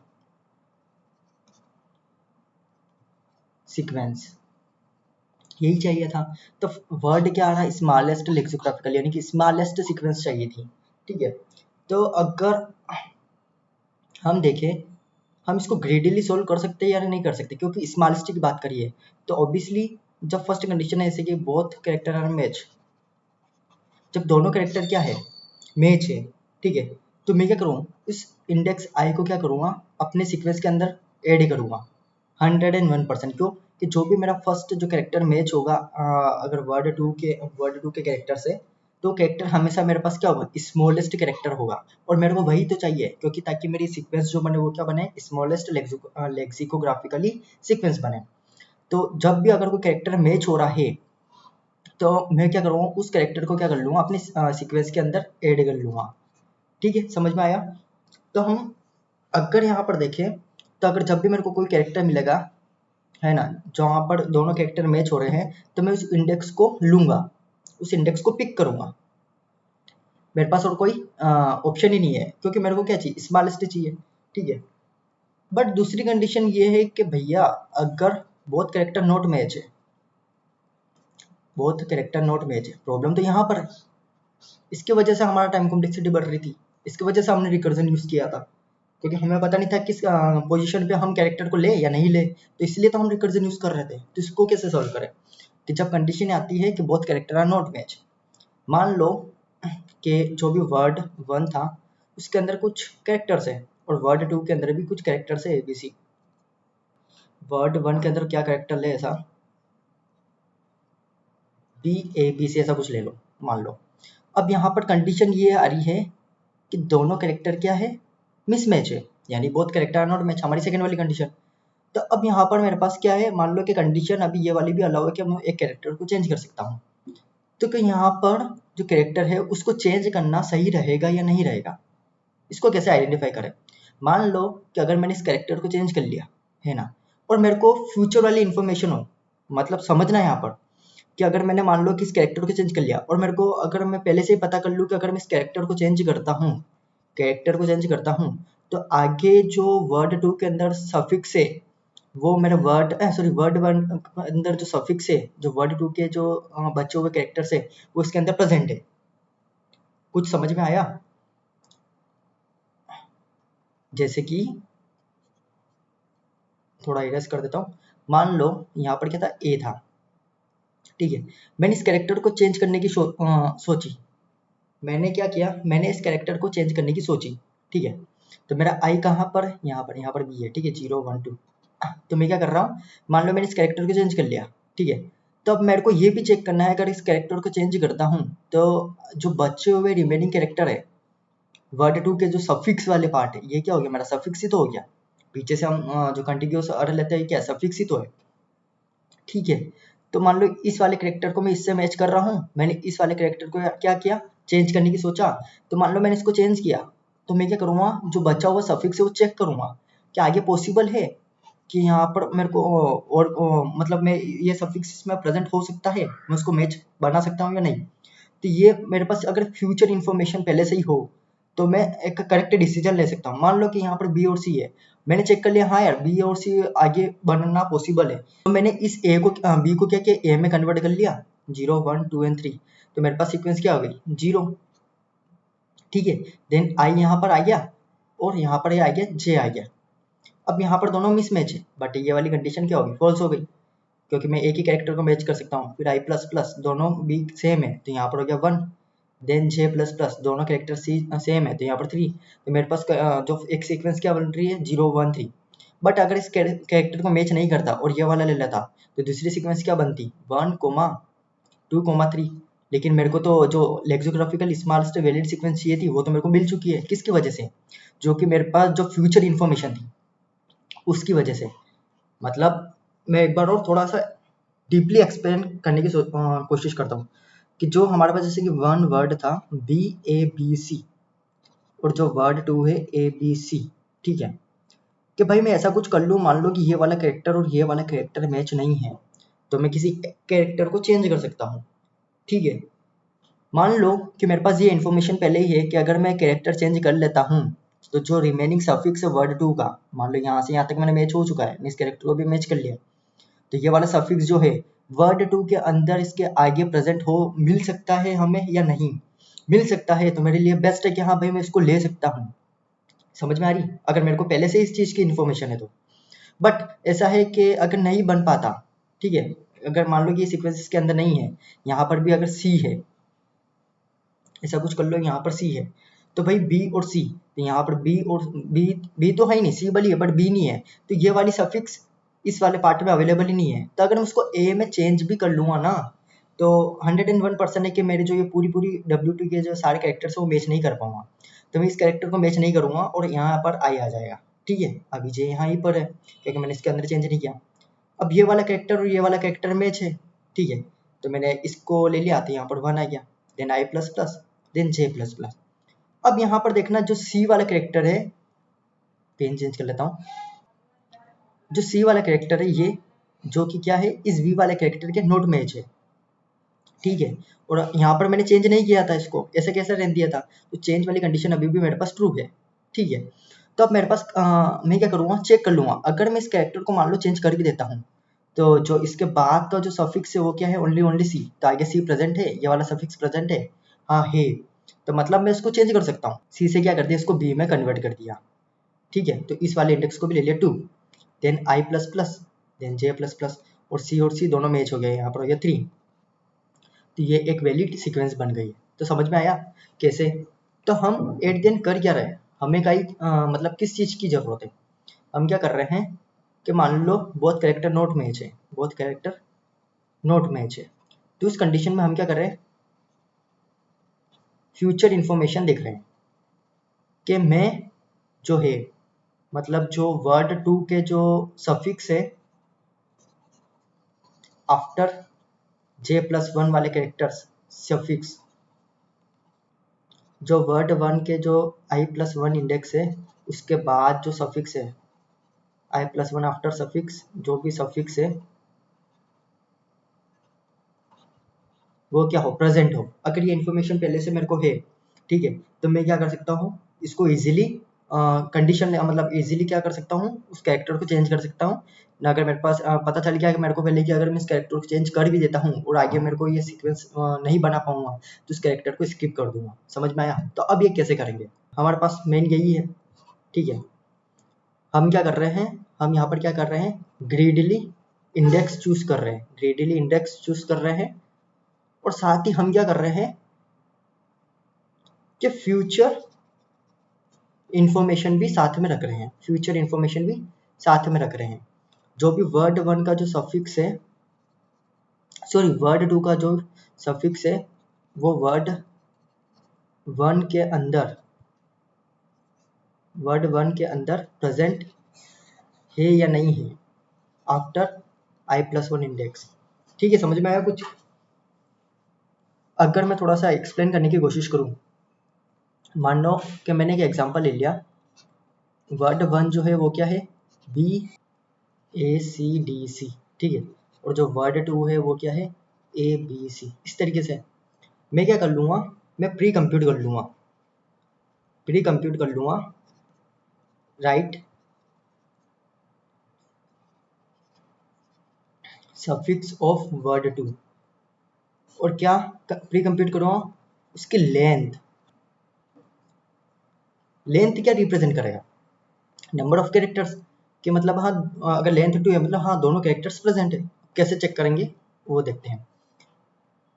सीक्वेंस, यही चाहिए था। तो वर्ड क्या आ रहा है, स्मॉलेस्ट लेक्सिकोग्राफिकल, यानी कि स्मॉलेस्ट सीक्वेंस चाहिए थी, ठीक है। तो अगर हम देखें, हम इसको ग्रेडियली सोल्व कर सकते हैं या नहीं कर सकते, क्योंकि स्मॉलेस्ट की बात करिए तो ऑब्वियसली जब फर्स्ट कंडीशन है ऐसे कि बोथ कैरेक्टर आर मैच, जब दोनों कैरेक्टर क्या है, मैच है, ठीक है, तो मैं क्या करूँ, इस इंडेक्स आई को क्या करूँगा, अपने सीक्वेंस के अंदर ऐड करूँगा 101%। क्यों कि जो भी मेरा फर्स्ट जो कैरेक्टर मैच होगा, अगर वर्ड 2 के कैरेक्टर से, तो कैरेक्टर हमेशा मेरे पास क्या होगा, स्मॉलेस्ट कैरेक्टर होगा, और मेरे को वही तो चाहिए, क्योंकि ताकि मेरी सीक्वेंस जो बने वो क्या बने, स्मॉलेस्ट लेक्सिकोग्राफिकली सीक्वेंस बने। तो जब भी अगर कोई कैरेक्टर मैच हो रहा है, तो मैं क्या करूँगा, उस कैरेक्टर को क्या कर लूँगा, अपने सीक्वेंस के अंदर ऐड कर लूँगा, ठीक है, समझ में आया। तो हम अगर यहाँ पर देखें, तो अगर जब भी मेरे को कोई कैरेक्टर मिलेगा, है ना, जहाँ पर दोनों कैरेक्टर मैच हो रहे हैं, तो मैं उस इंडेक्स को लूँगा, उस इंडेक्स को पिक करूँगा। मेरे पास और कोई ऑप्शन ही नहीं है, क्योंकि मेरे को क्या चाहिए, स्मॉलेस्ट चाहिए, ठीक है। बट दूसरी कंडीशन ये है कि भैया अगर बहुत कैरेक्टर नॉट मैच है, बहुत कैरेक्टर नॉट मैच है, प्रॉब्लम तो यहाँ पर है, इसकी वजह से हमारा टाइम कॉम्प्लेक्सिटी बढ़ रही थी, इसकी वजह से हमने रिकर्जन यूज़ किया था। क्योंकि हमें पता नहीं था किस पोजीशन पे हम कैरेक्टर को ले या नहीं ले, तो इसलिए तो हम रिकर्जन यूज कर रहे थे। तो इसको कैसे सॉल्व करें कि जब कंडीशन आती है कि both character are not match. मान लो कि जो भी वर्ड 1 था उसके अंदर कुछ कैरेक्टर्स है और वर्ड 2 के अंदर भी कुछ कैरेक्टर्स है ABC। वर्ड 1 के अंदर क्या कैरेक्टर है, ऐसा BABC ऐसा कुछ ले लो, मान लो। अब यहाँ पर कंडीशन ये आ रही है कि दोनों कैरेक्टर क्या है, मिसमैच है, यानी both character are not match, हमारी सेकंड वाली कंडीशन। तो अब यहाँ पर मेरे पास क्या है, मान लो कि कंडीशन अभी ये वाली भी अलाउ है कि मैं एक कैरेक्टर को चेंज कर सकता हूँ। तो कि यहाँ पर जो कैरेक्टर है उसको चेंज करना सही रहेगा या नहीं रहेगा, इसको कैसे आइडेंटिफाई करें। मान लो कि अगर मैंने इस कैरेक्टर को चेंज कर लिया है ना, और मेरे को फ्यूचर वाली इन्फॉर्मेशन हो, मतलब समझना है यहाँ पर कि अगर मैंने मान लो कि इस कैरेक्टर को चेंज कर लिया और मेरे को अगर मैं पहले से ही पता कर लूँ कि अगर मैं इस कैरेक्टर को चेंज करता हूँ तो आगे जो वर्ड 2 के अंदर सफिक्स है वो मेरे वर्ड 1 के अंदर जो सफिक्स है, जो वर्ड 2 के जो बचे हुए कैरेक्टर्स है वो इसके अंदर प्रेजेंट है। कुछ समझ में आया? जैसे कि थोड़ा इरेज कर देता हूँ। मान लो यहाँ पर क्या था, A था, ठीक है। मैंने इस कैरेक्टर को चेंज करने की सोची। मैंने क्या किया, मैंने इस कैरेक्टर को चेंज करने की सोची, ठीक है। तो मेरा आई कहाँ पर, यहाँ पर भी है, ठीक है, 0 1 2। तो मैं क्या कर रहा हूँ, मान लो मैंने इस कैरेक्टर को चेंज कर लिया, ठीक है। तो अब मेरे को ये भी चेक करना है अगर इस कैरेक्टर को चेंज करता हूँ तो जो बचे हुए रिमेनिंग कैरेक्टर है वर्ड 2 के जो सफिक्स वाले पार्ट है, ये क्या हो गया, मेरा सफिक्स ही तो हो गया। पीछे से हम जो कंटिन्यूअस अर्थ लेते हैं क्या, सफिक्स ही तो है, ठीक है। तो मान लो इस वाले कैरेक्टर को मैं इससे मैच कर रहा हूँ, मैंने इस वाले कैरेक्टर को क्या किया, चेंज करने की सोचा। तो मान लो मैंने इसको चेंज किया, तो मैं क्या करूँगा, जो बचा हुआ सफिक्स है वो चेक करूँगा क्या आगे पॉसिबल है कि यहाँ पर मेरे को मतलब मैं ये सफिक्स इसमें प्रेजेंट हो सकता है, मैं उसको मैच बना सकता हूँ या नहीं। तो ये मेरे पास अगर फ्यूचर इन्फॉर्मेशन पहले से ही हो तो मैं एक करेक्ट डिसीजन ले सकता हूँ। मान लो कि यहाँ पर बी और सी है, मैंने चेक कर लिया हाँ यार बी और सी आगे बनना पॉसिबल है, तो मैंने इस ए को बी को क्या किया, ए में कन्वर्ट कर लिया, 0 1 2 एंड 3। तो मेरे पास सीक्वेंस क्या हो गई, 0, ठीक है। देन आई यहाँ पर आ गया और यहाँ पर ये आ गया, जे आ गया। अब यहाँ पर दोनों मिसमैच है, बट ये वाली कंडीशन क्या होगी, फॉल्स हो गई, क्योंकि मैं एक ही कैरेक्टर को मैच कर सकता हूँ। फिर आई प्लस प्लस दोनों भी सेम है तो यहाँ पर हो गया 1। देन जे प्लस प्लस दोनों कैरेक्टर सेम है तो यहाँ पर 3। तो मेरे पास जो एक सीक्वेंस क्या बन रही है, 0 1 3। बट अगर इस कैरेक्टर को मैच नहीं करता और ये वाला ले लेता तो दूसरी सीक्वेंस क्या बनती, 1 2 3। लेकिन मेरे को तो जो लेक्सिकोग्राफिकल स्मॉलेस्ट वैलिड सीक्वेंस चाहिए थी वो तो मेरे को मिल चुकी है, किसकी वजह से, जो कि मेरे पास जो फ्यूचर इन्फॉर्मेशन थी उसकी वजह से। मतलब मैं एक बार और थोड़ा सा डीपली एक्सप्लेन करने की कोशिश करता हूँ कि जो हमारे पास जैसे कि वन वर्ड था BABC और जो वर्ड 2 है ABC, ठीक है। कि भाई मैं ऐसा कुछ कर लूँ, मान लो कि ये वाला कैरेक्टर और ये वाला कैरेक्टर मैच नहीं है तो मैं किसी कैरेक्टर को चेंज कर सकता हूँ, ठीक है। मान लो कि मेरे पास ये इन्फॉर्मेशन पहले ही है कि अगर मैं कैरेक्टर चेंज कर लेता हूँ तो जो रिमेनिंग सफिक्स है वर्ड 2 का, मान लो यहाँ से यहाँ तक मैंने मैच हो चुका है, मैं इस कैरेक्टर को भी मैच कर लिया, तो ये वाला सफिक्स जो है वर्ड 2 के अंदर इसके आगे प्रेजेंट हो मिल सकता है हमें या नहीं मिल सकता है, तो मेरे लिए बेस्ट है कि हाँ भाई मैं इसको ले सकता हूँ। समझ में आ रही, अगर मेरे को पहले से इस चीज़ की इन्फॉर्मेशन है तो। बट ऐसा है कि अगर नहीं बन पाता, ठीक है, अगर मान लो कि ये सीक्वेंस के अंदर नहीं है, यहाँ पर भी अगर सी है, ऐसा कुछ कर लो यहाँ पर सी है, तो भाई बी और सी, तो यहाँ पर बी और बी तो है ही नहीं, सी वाली है बट बी नहीं है, तो ये वाली सफिक्स इस वाले पार्ट में अवेलेबल ही नहीं है। तो अगर मैं उसको ए में चेंज भी कर लूँगा ना तो 101% है कि मेरे जो ये पूरी W2 के जो सारे कैरेक्टर्स है वो मैच नहीं कर पाऊंगा। तो मैं इस कैरेक्टर को मैच नहीं करूँगा और यहाँ पर आई आ जाएगा, ठीक है। अभी जे यहाँ ही पर है क्योंकि मैंने इसके अंदर चेंज नहीं किया। अब ये वाला कैरेक्टर और ये वाला कैरेक्टर मैच है, ठीक है, तो मैंने इसको ले लिया तो यहाँ पर 1 आ गया, then I plus plus, then J plus plus. अब यहाँ पर देखना जो सी वाला कैरेक्टर है, पेन चेंज कर लेता हूँ, जो सी वाला कैरेक्टर है ये जो कि क्या है इस वी वाले कैरेक्टर के नोट मैच है, ठीक है। और यहाँ पर मैंने चेंज नहीं किया था, इसको ऐसे कैसे रहने दिया था, तो चेंज वाली कंडीशन अभी भी मेरे पास ट्रू है, ठीक है। तो अब मेरे पास मैं क्या करूँगा, चेक कर लूँगा अगर मैं इस कैरेक्टर को मान लो चेंज कर भी देता हूँ तो जो इसके बाद का जो सफिक्स है वो क्या है, ओनली सी, तो आगे सी प्रेजेंट है, ये वाला सफिक्स प्रेजेंट है, हाँ है, तो मतलब मैं इसको चेंज कर सकता हूँ। सी से क्या कर दिया, इसको बी में कन्वर्ट कर दिया, ठीक है, तो इस वाले इंडेक्स को भी ले लिया 2, then i plus plus, then j plus plus, और c दोनों मैच हो गए, यहाँ पर हो गया 3। तो ये एक वैलिड सीक्वेंस बन गई है। तो समझ में आया कैसे? तो हम एट दिन कर क्या रहे हैं, हमें कई मतलब किस चीज़ की ज़रूरत है। हम क्या कर रहे हैं कि मान लो बहुत कैरेक्टर नोट मैच है, बहुत कैरेक्टर नोट मैच है, तो उस कंडीशन में हम क्या कर रहे हैं, फ्यूचर इन्फॉर्मेशन देख रहे हैं कि मैं जो है मतलब जो वर्ड टू के जो सफिक्स है आफ्टर j प्लस 1 वाले कैरेक्टर्स सफिक्स, जो वर्ड 1 के जो i प्लस 1 इंडेक्स है उसके बाद जो सफिक्स है i प्लस 1 आफ्टर सफिक्स, जो भी सफिक्स है वो क्या हो, प्रेजेंट हो। अगर ये इन्फॉर्मेशन पहले से मेरे को है, ठीक है, तो मैं क्या कर सकता हूँ, इसको इजीली कंडीशन मतलब इजीली क्या कर सकता हूँ, उस कैरेक्टर को चेंज कर सकता हूँ ना। अगर मेरे पास पता चल गया कि मेरे को पहले कि अगर मैं इस कैरेक्टर को चेंज कर भी देता हूँ और आगे मेरे को ये सीक्वेंस नहीं बना पाऊंगा तो इस कैरेक्टर को स्किप कर दूंगा। समझ में आया? तो अब ये कैसे करेंगे, हमारे पास मेन यही है। ठीक है, हम क्या कर रहे हैं, हम यहाँ पर क्या कर रहे हैं, ग्रीडली इंडेक्स चूज कर रहे हैं, ग्रीडली इंडेक्स चूज कर रहे हैं, और साथ ही हम क्या कर रहे हैं कि फ्यूचर इंफॉर्मेशन भी साथ में रख रहे हैं, फ्यूचर इंफॉर्मेशन भी साथ में रख रहे हैं। जो भी वर्ड 1 का जो सफिक्स है, सॉरी वर्ड 2 का जो सफिक्स है वो वर्ड 1 के अंदर, वर्ड 1 के अंदर प्रेजेंट है या नहीं है आफ्टर i प्लस 1 इंडेक्स। ठीक है, समझ में आया कुछ? अगर मैं थोड़ा सा एक्सप्लेन करने की कोशिश करूं, मान लो कि मैंने एक एग्जांपल ले लिया, वर्ड 1 जो है वो क्या है, BACDC, ठीक है, और जो वर्ड 2 है वो क्या है, ABC। इस तरीके से मैं क्या कर लूँगा, मैं प्री कंप्यूट कर लूँगा, प्री कंप्यूट कर लूँगा राइट सफिक्स ऑफ वर्ड 2, और क्या प्री कंप्यूट करूँगा, उसकी लेंथ, लेंथ क्या रिप्रेजेंट करेगा, नंबर ऑफ कैरेक्टर्स कि मतलब हाँ अगर लेंथ 2 है मतलब हाँ दोनों कैरेक्टर्स प्रेजेंट है। कैसे चेक करेंगे वो देखते हैं।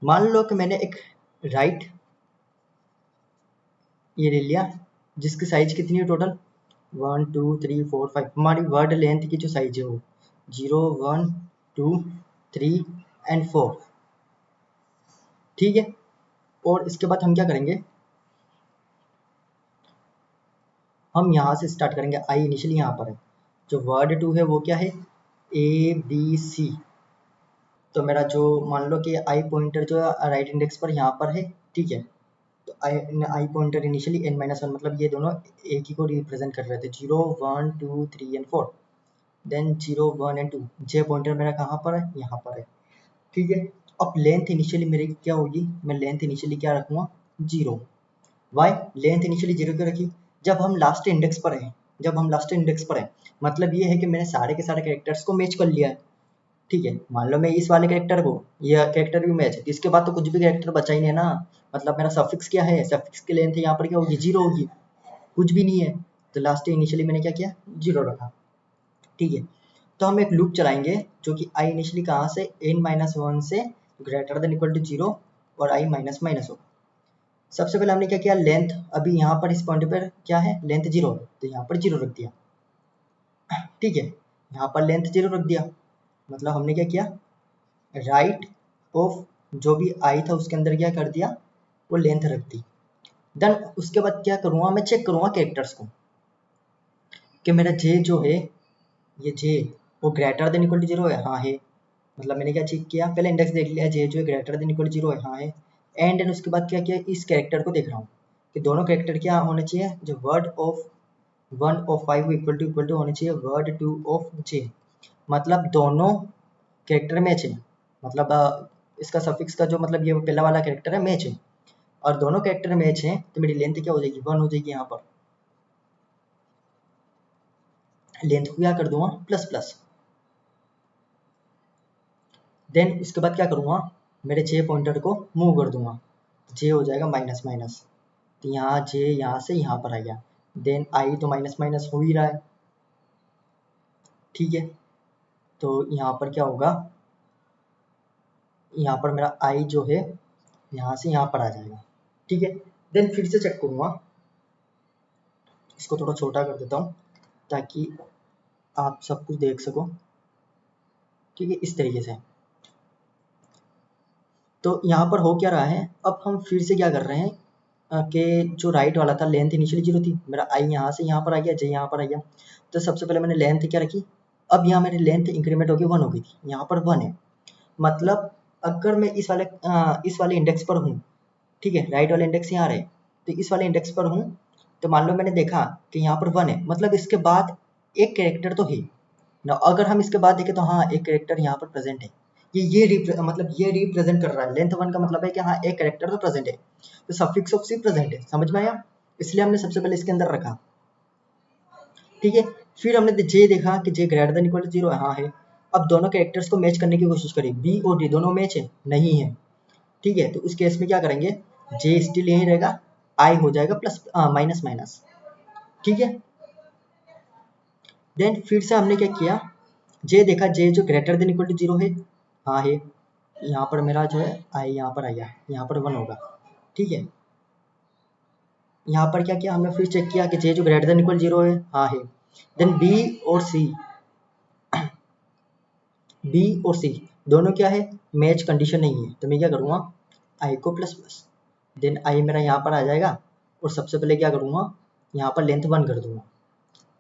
मान लो कि मैंने एक राइट ये ले लिया जिसकी साइज कितनी है टोटल 1 2 3 4 5, हमारी वर्ड लेंथ की जो साइज है वो 0 1 2 3 एंड 4। ठीक है, और इसके बाद हम क्या करेंगे, हम यहाँ से स्टार्ट करेंगे, आई इनिशियली यहाँ पर है, जो वर्ड 2 है वो क्या है, ABC। तो मेरा जो मान लो कि आई पॉइंटर जो राइट इंडेक्स पर यहाँ पर है, ठीक है, तो आई पॉइंटर इनिशियली n-1 मतलब ये दोनों एक ही को रिप्रेजेंट कर रहे थे, 0 1 2 3 and 4, then 0 1 and 2, J pointer मेरा कहाँ पर है, यहाँ पर है। ठीक है, अब लेंथ इनिशियली मेरी क्या होगी, मैं लेंथ इनिशियली क्या रखूँगा, 0। वाई लेंथ इनिशियली 0 क्यों रखी, जब हम लास्ट इंडेक्स पर हैं, जब हम लास्ट इंडेक्स पर हैं मतलब ये है कि मैंने सारे के सारे कैरेक्टर्स को मैच कर लिया है। ठीक है, मान लो मैं इस वाले कैरेक्टर को, ये कैरेक्टर भी मैच है, इसके बाद तो कुछ भी कैरेक्टर बचा ही नहीं है ना, मतलब मेरा सफिक्स क्या है, सफिक्स की लेंथ यहाँ पर क्या होगी, 0 होगी, कुछ भी नहीं है, तो लास्ट इनिशियली मैंने क्या किया, 0 रखा। ठीक है, तो हम एक लूप चलाएंगे जो कि आई इनिशियली कहाँ से, n-1 से ग्रेटर देन इक्वल टू 0 और i माइनस माइनस हो। सबसे पहले हमने क्या किया, लेंथ अभी यहाँ पर इस पॉइंट पर क्या है, लेंथ 0 है, तो यहाँ पर 0 रख दिया। ठीक है, यहाँ पर लेंथ 0 रख दिया, मतलब हमने क्या किया, राइट ऑफ जो भी आई था उसके अंदर क्या कर दिया, वो लेंथ रख दी। देन उसके बाद क्या करूँगा, मैं चेक करूँगा कैरेक्टर्स को कि मेरा जे जो है, ये जे वो ग्रेटर देन इक्वल टू 0 है, हाँ है, मतलब मैंने क्या चेक किया, पहले इंडेक्स देख लिया, जे जो है ग्रेटर देन इक्वल टू 0 है, हाँ है, एंड देन उसके बाद क्या किया, इस कैरेक्टर को देख रहा हूँ कि दोनों कैरेक्टर क्या होने चाहिए, जो word of 1 of 5 equal to होने चाहिए वर्ड 2 ऑफ जे, मतलब दोनों कैरेक्टर मैच है, मतलब इसका सफिक्स का जो मतलब ये पहला वाला कैरेक्टर है मैच है, और दोनों कैरेक्टर मैच हैं तो मेरी लेंथ क्या हो जाएगी, 1 हो जाएगी। यहाँ पर लेंथ को क्या कर दूंगा, प्लस प्लस, देन उसके बाद क्या करूँगा, मेरे जे पॉइंटर को मूव कर दूंगा, जे हो जाएगा माइनस माइनस, तो यहाँ जे यहाँ से यहाँ पर आ गया, देन आई तो माइनस माइनस हो ही रहा है, ठीक है। तो यहाँ पर क्या होगा, यहाँ पर मेरा आई जो है यहाँ से यहाँ पर आ जाएगा, ठीक है। देन फिर से चेक करूँगा, इसको थोड़ा छोटा कर देता हूँ ताकि आप सब कुछ देख सको, ठीक है, इस तरीके से। तो यहाँ पर हो क्या रहा है, अब हम फिर से क्या कर रहे हैं कि जो राइट वाला था लेंथ इनिशियली 0 थी, मेरा आई यहाँ से यहाँ पर आ गया, जे यहाँ पर आ गया। तो सबसे पहले मैंने लेंथ क्या रखी, अब यहाँ मेरी लेंथ इंक्रीमेंट होगी 1 हो गई थी, यहाँ पर 1 है। मतलब अगर मैं इस वाले इंडेक्स पर हूँ, ठीक है, राइट वाले इंडेक्स यहाँ रहे, तो इस वाले इंडेक्स पर हूँ, तो मान लो मैंने देखा कि यहाँ पर 1 है, मतलब इसके बाद एक कैरेक्टर तो है ना। अगर हम इसके बाद देखें तो हाँ एक कैरेक्टर यहाँ पर प्रेजेंट है, मतलब ये रिप्रेजेंट कर रहा है, लेंथ 1 का मतलब है कि हाँ एक कैरेक्टर तो प्रेजेंट है, तो सफिक्स ऑफ सी प्रेजेंट है, समझ में आया, इसलिए हमने सबसे पहले इसके अंदर रखा, ठीक है। फिर हमने जे देखा कि जे ग्रेटर देन इक्वल टू 0 है, हाँ है। अब दोनों कैरेक्टर्स को मैच करने की कोशिश करें, बी और डी दोनों मैच है, नहीं है, ठीक है। तो उस केस में क्या करेंगे, जे स्टिल यही रहेगा, आई हो जाएगा प्लस माइनस माइनस, ठीक है। देन फिर से हमने क्या किया, जे देखा, जे जो ग्रेटर देन इक्वल टू 0 है, हाँ है, यहाँ पर मेरा जो है आई यहाँ पर आया, यहाँ पर 1 होगा, ठीक है। यहाँ पर क्या किया हमने, फिर चेक किया कि जे जो ग्रेटर देन इक्वल 0 है, हाँ है। देन बी और सी दोनों क्या है, मैच कंडीशन नहीं है, तो मैं क्या करूँगा, आई को प्लस प्लस, देन आई मेरा यहाँ पर आ जाएगा, और सबसे पहले क्या करूँगा, यहाँ पर लेंथ 1 कर दूंगा,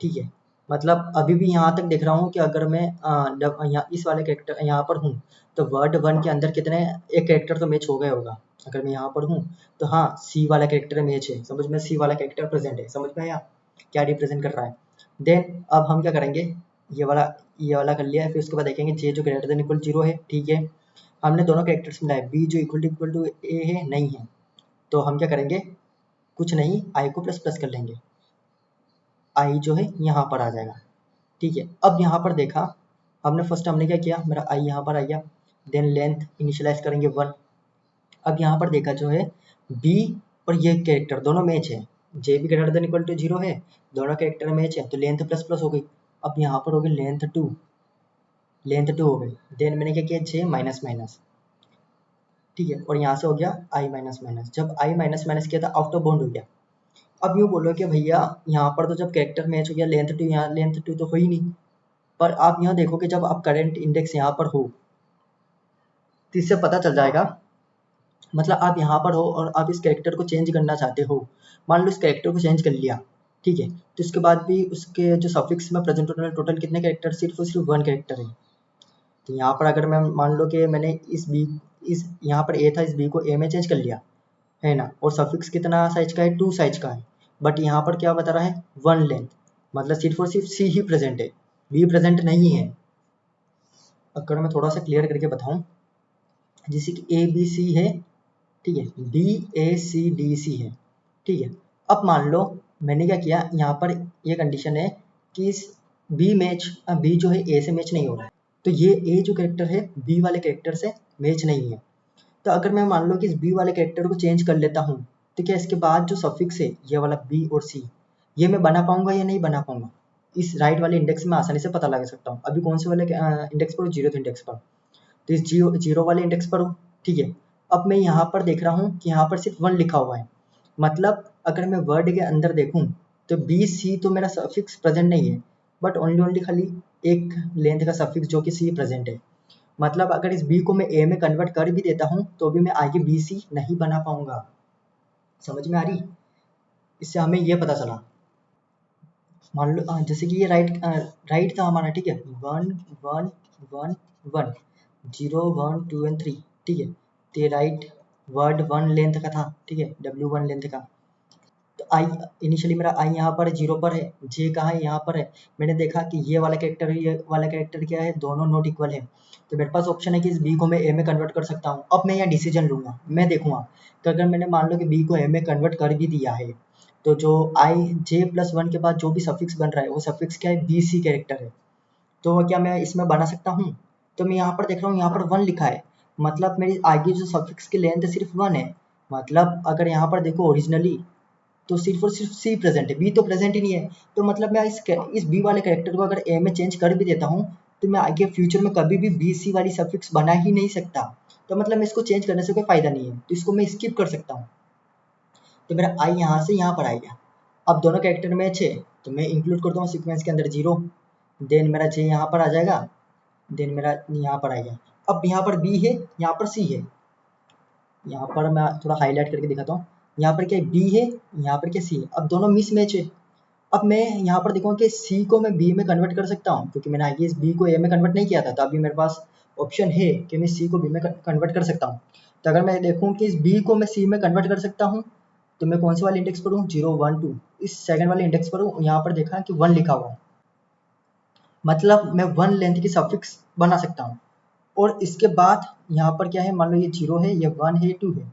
ठीक है। मतलब अभी भी यहाँ तक देख रहा हूँ कि अगर मैं यहाँ इस वाले कैरेक्टर यहाँ पर हूँ, तो वर्ड 1 के अंदर कितने, एक कैरेक्टर तो मैच हो गया होगा। अगर मैं यहाँ पर हूँ तो हाँ सी वाला कैरेक्टर मैच है, समझ में, सी वाला कैरेक्टर प्रेजेंट है, समझ में आया क्या रिप्रेजेंट कर रहा है। देन अब हम क्या करेंगे, ये वाला कर लिया है, फिर उसके बाद देखेंगे जे जो ग्रेटर देन इक्वल 0 है, ठीक है। हमने दोनों कैरेक्टर्स मिलाए, बी जो इक्वल टू ए है, नहीं है, तो हम क्या करेंगे, कुछ नहीं, आई को प्लस प्लस कर लेंगे, आई जो है यहाँ पर आ जाएगा, ठीक है। अब यहाँ पर देखा हमने क्या किया, मेरा आई यहाँ पर आ गया, देन लेंथ इनिशियलाइज करेंगे 1। अब यहाँ पर देखा जो है बी और ये कैरेक्टर दोनों मैच है, जे भी ग्रेटर देन इक्वल टू 0 है, दोनों कैरेक्टर मैच है, तो लेंथ प्लस प्लस हो गई। अब यहाँ पर हो गई लेंथ 2 हो गई, देन मैंने क्या किया, जे माइनस माइनस, ठीक है, और यहाँ से हो गया आई माइनस माइनस। जब आई माइनस माइनस किया था आउट ऑफ बाउंड हो गया। अब यूँ बोलो कि भैया यहाँ पर तो जब कैरेक्टर मैच हो गया, लेंथ 2, यहाँ लेंथ 2 तो हो ही नहीं, पर आप यहाँ देखो कि जब आप करंट इंडेक्स यहाँ पर हो, तो इससे पता चल जाएगा, मतलब आप यहाँ पर हो और आप इस कैरेक्टर को चेंज करना चाहते हो, मान लो इस कैरेक्टर को चेंज कर लिया, ठीक है, तो इसके बाद भी उसके जो सफिक्स में प्रेजेंट होने वाले टोटल कितने कैरेक्टर, सिर्फ और सिर्फ 1 कैरेक्टर है। तो यहाँ पर अगर मैं मान लो कि मैंने इस यहाँ पर ए था, इस बी को ए में चेंज कर लिया है ना, और सफिक्स कितना साइज का है, 2 साइज का है, बट यहाँ पर क्या बता रहा है, 1 लेंथ, मतलब सिर्फ और सिर्फ सी ही प्रेजेंट है, बी प्रेजेंट नहीं है। अगर मैं थोड़ा सा क्लियर करके बताऊं, जैसे कि ए बी सी है, ठीक है, बी ए सी डी सी है, ठीक है। अब मान लो मैंने क्या किया, यहाँ पर ये कंडीशन है कि इस बी जो है ए से मैच नहीं हो रहा है, तो ये ए जो कैरेक्टर है बी वाले कैरेक्टर से मैच नहीं है। तो अगर मैं मान लो कि इस बी वाले कैरेक्टर को चेंज कर लेता हूँ, तो क्या इसके बाद जो सफिक्स है ये वाला बी और सी, ये मैं बना पाऊंगा या नहीं बना पाऊंगा, इस राइट वाले इंडेक्स में आसानी से पता लगा सकता हूँ। अभी कौन से वाले इंडेक्स पर, 0th इंडेक्स पर, तो इस जीरो वाले इंडेक्स पर हूँ, ठीक है। अब मैं यहाँ पर देख रहा हूँ कि यहाँ पर सिर्फ 1 लिखा हुआ है, मतलब अगर मैं वर्ड के अंदर देखूँ तो बी सी तो मेरा सफिक्स प्रेजेंट नहीं है, बट ओनली खाली एक लेंथ का सफिक्स जो कि सी प्रेजेंट है। मतलब अगर इस बी को मैं ए में कन्वर्ट कर भी देता हूँ तो भी मैं आगे बी सी नहीं बना पाऊंगा, समझ में आ रही। इससे हमें ये पता चला, मान लो जैसे कि ये राइट था हमारा, ठीक है, 1 1 1 1 0 1 2 एंड 3, ठीक है, तो ये राइट वर्ड 1 लेंथ का था, ठीक है, W1 लेंथ का। तो आई इनिशियली मेरा आई यहाँ पर 0 पर है, जे कहाँ है, यहाँ पर है। मैंने देखा कि ये वाला कैरेक्टर है, ये वाला कैरेक्टर क्या है, दोनों नॉट इक्वल है, तो मेरे पास ऑप्शन है कि इस बी को मैं ए में कन्वर्ट कर सकता हूँ। अब मैं यहाँ डिसीजन लूंगा, मैं देखूंगा कि अगर मैंने मान लो कि बी को ए में कन्वर्ट कर भी दिया है, तो जो आई जे प्लस 1 के बाद जो भी सफिक्स बन रहा है वो सफिक्स क्या है, बी सी कैरेक्टर है, तो क्या मैं इसमें बना सकता हूँ। तो मैं यहाँ पर देख रहा हूँ, यहाँ पर 1 लिखा है, मतलब मेरी आगे जो सफिक्स की लेंथ सिर्फ 1 है। मतलब अगर यहाँ पर देखो ओरिजिनली, तो सिर्फ और सिर्फ सी प्रेजेंट है, बी तो प्रेजेंट ही नहीं है। तो मतलब मैं इस बी वाले कैरेक्टर को अगर ए में चेंज कर भी देता हूँ तो मैं आगे फ्यूचर में कभी भी बी सी वाली सफिक्स बना ही नहीं सकता। तो मतलब मैं इसको चेंज करने से कोई फायदा नहीं है, तो इसको मैं स्किप कर सकता हूँ। तो मेरा आई यहाँ से यहाँ पर आ गया। अब दोनों कैरेक्टर मैच है तो मैं इंक्लूड करता हूँ सीक्वेंस के अंदर 0, देन मेरा जे यहाँ पर आ जाएगा, देन मेरा यहाँ पर आएगा। अब यहाँ पर बी है, यहाँ पर सी है, यहाँ पर मैं थोड़ा हाईलाइट करके दिखाता हूँ। यहाँ पर क्या बी है, यहाँ पर क्या सी है। अब दोनों मिस मैच है। अब मैं यहाँ पर देखूँगा कि सी को मैं बी में कन्वर्ट कर सकता हूँ, क्योंकि मैंने आगे इस बी को ए में कन्वर्ट नहीं किया था, तो अभी मेरे पास ऑप्शन है कि मैं सी को बी में कन्वर्ट कर सकता हूँ। तो अगर मैं देखूँ कि इस बी को मैं सी में कन्वर्ट कर सकता हूँ, तो मैं कौन से वाले इंडेक्स पर हूँ, 0 1 2, इस सेकंड वाले इंडेक्स पर हूँ। यहाँ पर देखा कि 1 लिखा हुआ है, मतलब मैं 1 लेंथ की सफिक्स बना सकता हूँ। और इसके बाद यहाँ पर क्या है, मान लो ये 0 है, ये 1 है, ये 2 है,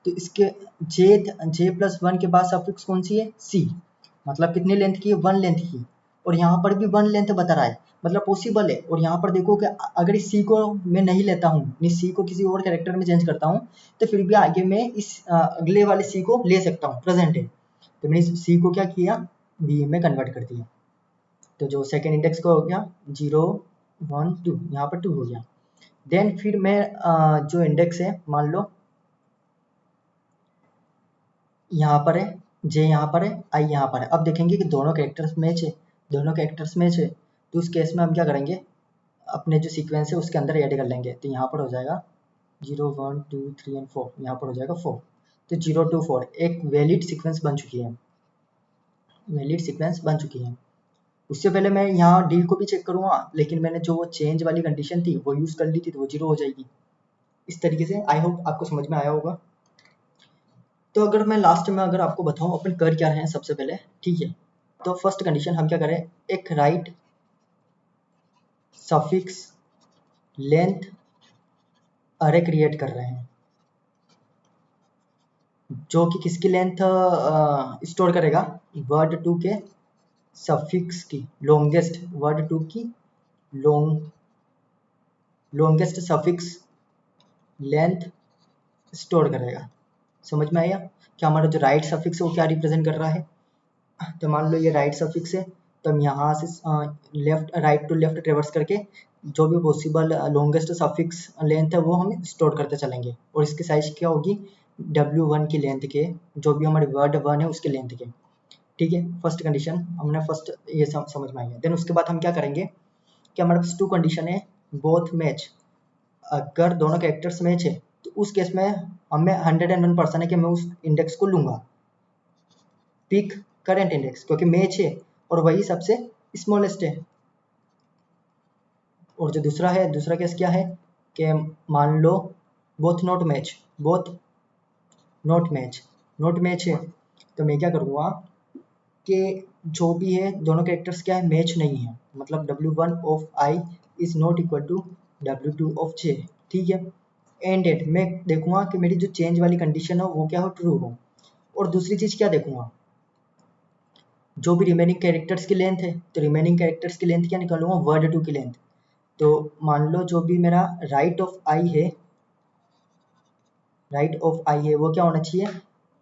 तो इसके जे प्लस 1 के बाद सफिक्स कौन सी है, सी। मतलब कितनी लेंथ की है, 1 लेंथ की। और यहाँ पर भी 1 लेंथ बता रहा है, मतलब पॉसिबल है। और यहाँ पर देखो कि अगर इस सी को मैं नहीं लेता हूँ, इस सी को किसी और कैरेक्टर में चेंज करता हूँ, तो फिर भी आगे मैं इस अगले वाले सी को ले सकता हूँ, प्रेजेंट है। तो मैंने इस सी को क्या किया, बी में कन्वर्ट कर दिया। तो जो सेकेंड इंडेक्स को हो गया 0 1 2, यहाँ पर 2 हो गया। देन फिर मैं जो इंडेक्स है, मान लो यहाँ पर है, जे यहाँ पर है, आई यहाँ पर है। अब देखेंगे कि दोनों कैरेक्टर्स मैच है, दोनों कैरेक्टर्स मैच है। तो उस केस में हम क्या करेंगे, अपने जो सीक्वेंस है उसके अंदर ऐड कर लेंगे। तो यहाँ पर हो जाएगा 0 1 2 3 एंड 4, यहाँ पर हो जाएगा 4। तो 0 2 4 एक वैलिड सीक्वेंस बन चुकी है, वैलिड सीक्वेंस बन चुकी है। उससे पहले मैं यहाँ डी को भी चेक करूँगा, लेकिन मैंने जो वो चेंज वाली कंडीशन थी वो यूज़ कर ली थी, तो वो 0 हो जाएगी। इस तरीके से आई होप आपको समझ में आया होगा। तो अगर मैं लास्ट में अगर आपको बताऊँ अपन कर क्या रहे हैं सबसे पहले, ठीक है। तो फर्स्ट कंडीशन हम क्या करें, एक राइट सफिक्स लेंथ अरे क्रिएट कर रहे हैं, जो कि किसकी लेंथ स्टोर करेगा, वर्ड 2 के सफिक्स की लॉन्गेस्ट, वर्ड 2 की लॉन्गेस्ट सफिक्स लेंथ स्टोर करेगा। समझ में आया कि हमारा जो राइट सफिक्स है वो क्या रिप्रेजेंट कर रहा है। तो मान लो ये राइट सफिक्स है, तो हम यहाँ से left right to left traverse करके जो भी पॉसिबल लॉन्गेस्ट सफिक्स लेंथ है वो हम स्टोर करते चलेंगे। और इसकी साइज क्या होगी, W1 की लेंथ के, जो भी हमारे वर्ड 1 है उसके लेंथ के। ठीक है, फर्स्ट कंडीशन हमने फर्स्ट ये समझ में आई है। देन उसके बाद हम क्या करेंगे कि हमारे पास 2 कंडीशन है, बोथ मैच। अगर दोनों कैरेक्टर्स मैच है तो उस केस में हमें 101% है कि मैं उस इंडेक्स को लूँगा, पिक करंट इंडेक्स, क्योंकि मैच है और वही सबसे स्मॉलेस्ट है। और जो दूसरा है, दूसरा केस क्या है कि मान लो both not match, both not match है, तो मैं क्या करूँगा कि जो भी है दोनों कैरेक्टर्स क्या है, मैच नहीं है। मतलब W1 of I is not equal to W2 of J. ठीक है, एंड एट मैं देखूंगा कि मेरी जो चेंज वाली कंडीशन हो वो क्या हो, ट्रू हो। और दूसरी चीज़ क्या देखूंगा, जो भी रिमेनिंग कैरेक्टर्स की लेंथ है, तो रिमेनिंग कैरेक्टर्स की लेंथ क्या निकालूंगा, वर्ड 2 की लेंथ। तो मान लो जो भी मेरा राइट ऑफ आई है, वो क्या होना चाहिए,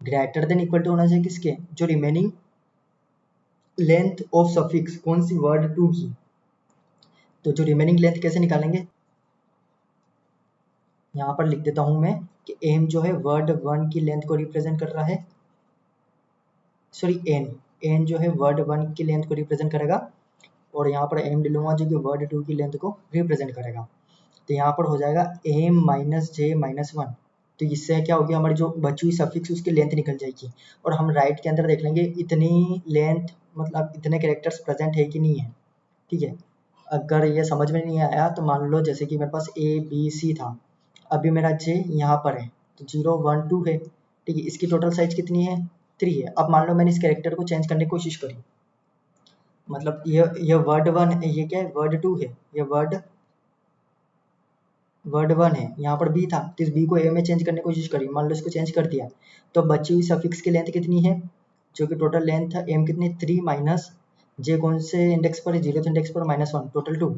ग्रेटर देन इक्वल टू होना चाहिए किसके, जो रिमेनिंग लेंथ ऑफ सफिक्स, कौन सी, वर्ड 2 की। तो जो रिमेनिंग लेंथ कैसे निकालेंगे, यहाँ पर लिख देता हूँ मैं कि एम जो है वर्ड 1 की लेंथ को रिप्रेजेंट कर रहा है, सॉरी एन जो है वर्ड 1 की लेंथ को रिप्रेजेंट करेगा। और यहाँ पर एम ले लूँगा जो कि वर्ड 2 की लेंथ को रिप्रेजेंट करेगा। तो यहाँ पर हो जाएगा एम माइनस जे माइनस 1। तो इससे क्या होगी, हमारी जो बची हुई सफिक्स उसकी लेंथ निकल जाएगी। और हम राइट के अंदर देख लेंगे इतनी लेंथ, मतलब इतने कैरेक्टर्स प्रेजेंट है कि नहीं है। ठीक है, अगर ये समझ में नहीं आया तो मान लो जैसे कि मेरे पास ए बी सी था, अभी मेरा जे यहाँ पर है, तो 0 1 2 है। ठीक है, इसकी टोटल साइज कितनी है, 3 है। अब मान लो मैंने इस कैरेक्टर को चेंज करने की कोशिश करी, मतलब ये वर्ड 1 है, ये क्या है, वर्ड 2 है, ये वर्ड 1 है, यहाँ पर बी था, तो इस बी को ए में चेंज करने की कोशिश करी, मान लो इसको चेंज कर दिया। तो बची हुई सफिक्स की लेंथ कितनी है, जो कि टोटल लेंथ है एम कितनी, 3 माइनस जे कौन से इंडेक्स पर है, 0th इंडेक्स पर, -1, टोटल 2।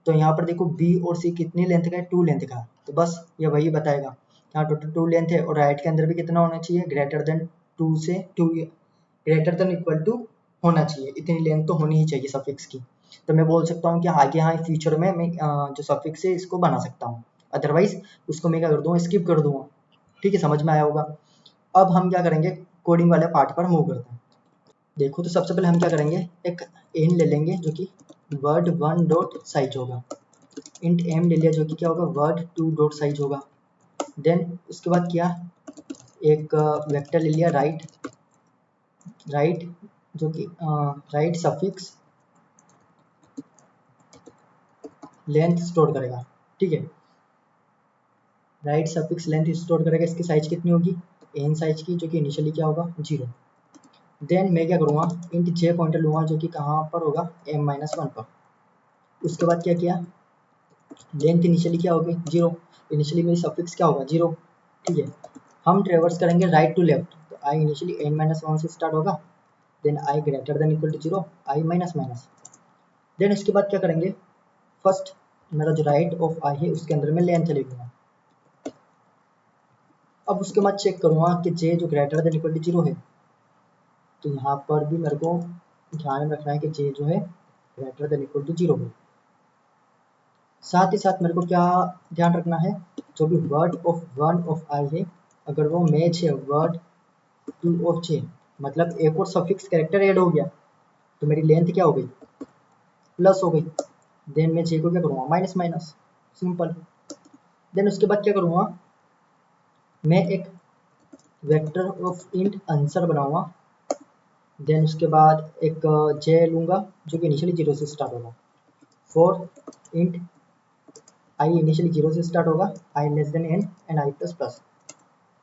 तो यहाँ पर देखो बी और सी कितनी लेंथ का है, 2 लेंथ का। तो बस ये वही बताएगा, यहाँ टोटल 2 लेंथ है। और राइट के अंदर भी कितना होना चाहिए, ग्रेटर देन 2 से 2 ग्रेटर देन इक्वल टू होना चाहिए, इतनी लेंथ तो होनी ही चाहिए सफिक्स की। तो मैं बोल सकता हूँ कि आगे यहाँ फ्यूचर में मैं जो सफिक्स है इसको बना सकता हूँ, अदरवाइज उसको मैं क्या कर दूँगा, स्किप कर दूंगा। ठीक है, समझ में आया होगा। अब हम क्या करेंगे, कोडिंग वाले पार्ट पर मूव करते हैं। देखो तो सबसे पहले हम क्या करेंगे, एक एन ले लेंगे जो कि वर्ड वन डॉट साइज होगा, इंट एम ले लिया जो कि क्या होगा, वर्ड टू डॉट साइज होगा। देन उसके बाद क्या, एक वेक्टर ले लिया राइट, राइट जो कि राइट सफिक्स लेंथ स्टोर करेगा। ठीक है, राइट सफिक्स लेंथ स्टोर करेगा, इसकी साइज कितनी होगी, एन साइज की, जो कि इनिशियली क्या होगा 0। देन मैं क्या करूँगा, इंट जे पॉइंटर लूँगा जो कि कहाँ पर होगा, m-1 पर। उसके बाद क्या किया, लेंथ इनिशियली क्या होगी 0, इनिशियली मेरी सफिक्स क्या होगा 0। ठीक है, हम ट्रेवर्स करेंगे राइट टू लेफ्ट, तो आई इनिशियली n-1 से स्टार्ट होगा, then I greater than equal to 0, I minus minus. Then उसके बाद क्या करेंगे, फर्स्ट मेरा जो राइट ऑफ आई है उसके अंदर मैं लेंथ ले लूँगा। अब उसके बाद चेक करूँगा कि जे जो ग्रेटर देन इक्वल टू 0 है, तो यहाँ पर भी मेरे को ध्यान में रखना है कि जे जो है ग्रेटर देन इक्वल टू 0 है। साथ ही साथ मेरे को क्या ध्यान रखना है, जो भी वर्ड ऑफ वन ऑफ आई है अगर वो मैच है वर्ड टू ऑफ जे, मतलब एक और सफिक्स कैरेक्टर ऐड हो गया तो मेरी लेंथ क्या हो गई, प्लस हो गई। देन मैं जे को क्या करूँगा, माइनस माइनस, सिंपल। देन उसके बाद क्या करूँगा, मैं एक वेक्टर ऑफ इंट आंसर बनाऊंगा। देन उसके बाद एक जे लूँगा जो कि इनिशियली 0 से स्टार्ट होगा, फॉर इंट आई इनिशियली 0 से स्टार्ट होगा, I less than N and I plus plus.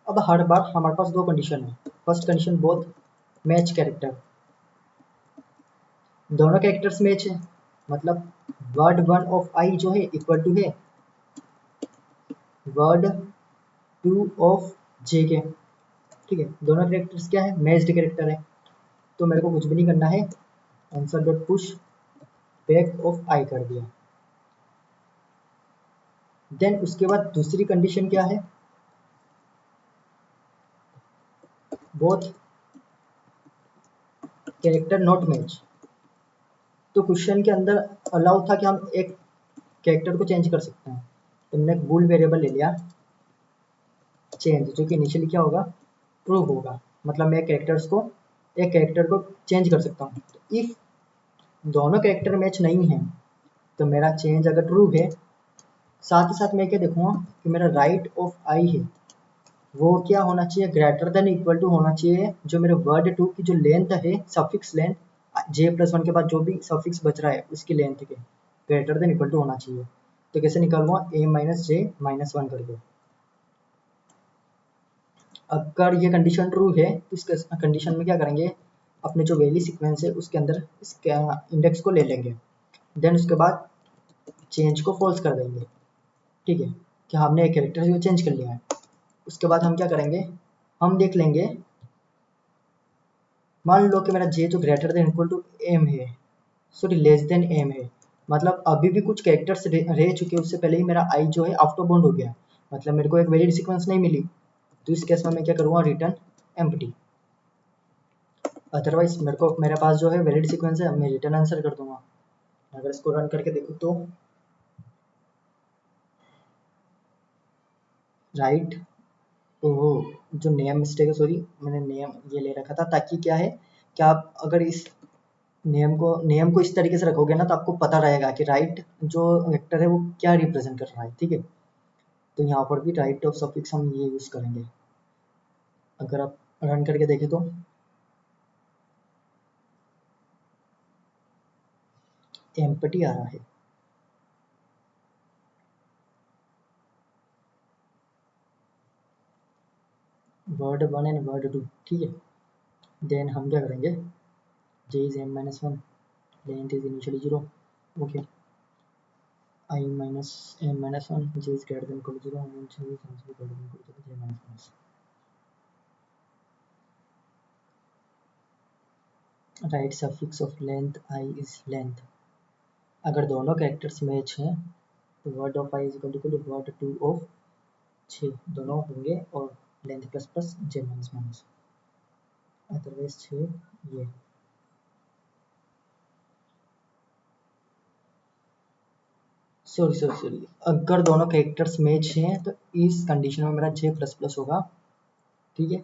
अब हर बार हमारे पास दो कंडीशन है, first condition both match character, दोनों कैरेक्टर्स मैच है, मतलब वर्ड वन ऑफ आई जो है इक्वल टू है वर्ड टू ऑफ जे के। ठीक है, दोनों कैरेक्टर्स क्या है, मैच्ड कैरेक्टर है, तो मेरे को कुछ भी नहीं करना है, answer dot push back of I कर दिया। देन उसके बाद दूसरी कंडीशन क्या है, बोथ कैरेक्टर नॉट मैच। तो क्वेश्चन के अंदर अलाउ था कि हम एक कैरेक्टर को चेंज कर सकते हैं, तो हमने एक बूल वेरिएबल ले लिया चेंज, जो कि इनिशियली क्या होगा, ट्रू होगा, मतलब मैं कैरेक्टर्स को एक कैरेक्टर को चेंज कर सकता हूँ। तो इफ दोनों कैरेक्टर मैच नहीं है तो मेरा चेंज अगर ट्रू है, साथ ही साथ मैं क्या देखूंगा कि मेरा राइट ऑफ आई है वो क्या होना चाहिए, ग्रेटर देन इक्वल टू होना चाहिए जो मेरे वर्ड टू की जो लेंथ है सफिक्स लेंथ, जे प्लस वन के बाद जो भी सफिक्स बच रहा है उसकी लेंथ के ग्रेटर देन इक्वल टू होना चाहिए। तो कैसे निकालूंगा, ए माइनस जे माइनस वन करके। अगर ये कंडीशन ट्रू है तो इस कंडीशन में क्या करेंगे, अपने जो वैल्यू सीक्वेंस है उसके अंदर इसके इंडेक्स को ले लेंगे, देन उसके बाद चेंज को फॉल्स कर देंगे। ठीक है, कि हमने एक कैरेक्टर जो चेंज कर लिया है। उसके बाद हम क्या करेंगे, हम देख लेंगे, मान लो कि मेरा जे जो greater than equal to M है, सॉरी लेस देन एम है, मतलब अभी भी कुछ कैरेक्टर्स रह चुके हैं, उससे पहले ही मेरा आई जो है आउट ऑफ बाउंड हो गया, मतलब मेरे को एक वैलिड सीक्वेंस नहीं मिली। तो इस केस में मैं क्या करूँगा, रिटर्न एम्प्टी। अदरवाइज मेरे पास जो है वैलिड सीक्वेंस है, मैं रिटर्न आंसर कर दूंगा। अगर इसको रन करके देखूँ तो राइट, ओहो जो नेम मिस्टेक है, सॉरी मैंने नेम ये ले रखा था ताकि क्या है कि आप अगर इस नेम को इस तरीके से रखोगे ना तो आपको पता रहेगा कि राइट जो वेक्टर है वो क्या रिप्रेजेंट कर रहा है। ठीक है, तो यहाँ पर भी राइट ऑफ सफिक्स हम ये यूज़ करेंगे। अगर आप रन करके देखें तो एम्पटी आ रहा है। Word one and word two, ठीक है। देन हम क्या करेंगे, J is M minus one, length is initially zero, okay, I minus n minus 1, j is greater than equal to 0, and j is also greater than equal to j minus 1. Right suffix of length I is length. अगर दोनों characters match हैं तो word of I is equal to word two of j, दोनों होंगे और length plus plus j minus minus. Otherwise 6 ये। Sorry, अगर दोनों कैरेक्टर्स मैच हैं तो इस कंडीशन में मेरा j प्लस प्लस होगा, ठीक है।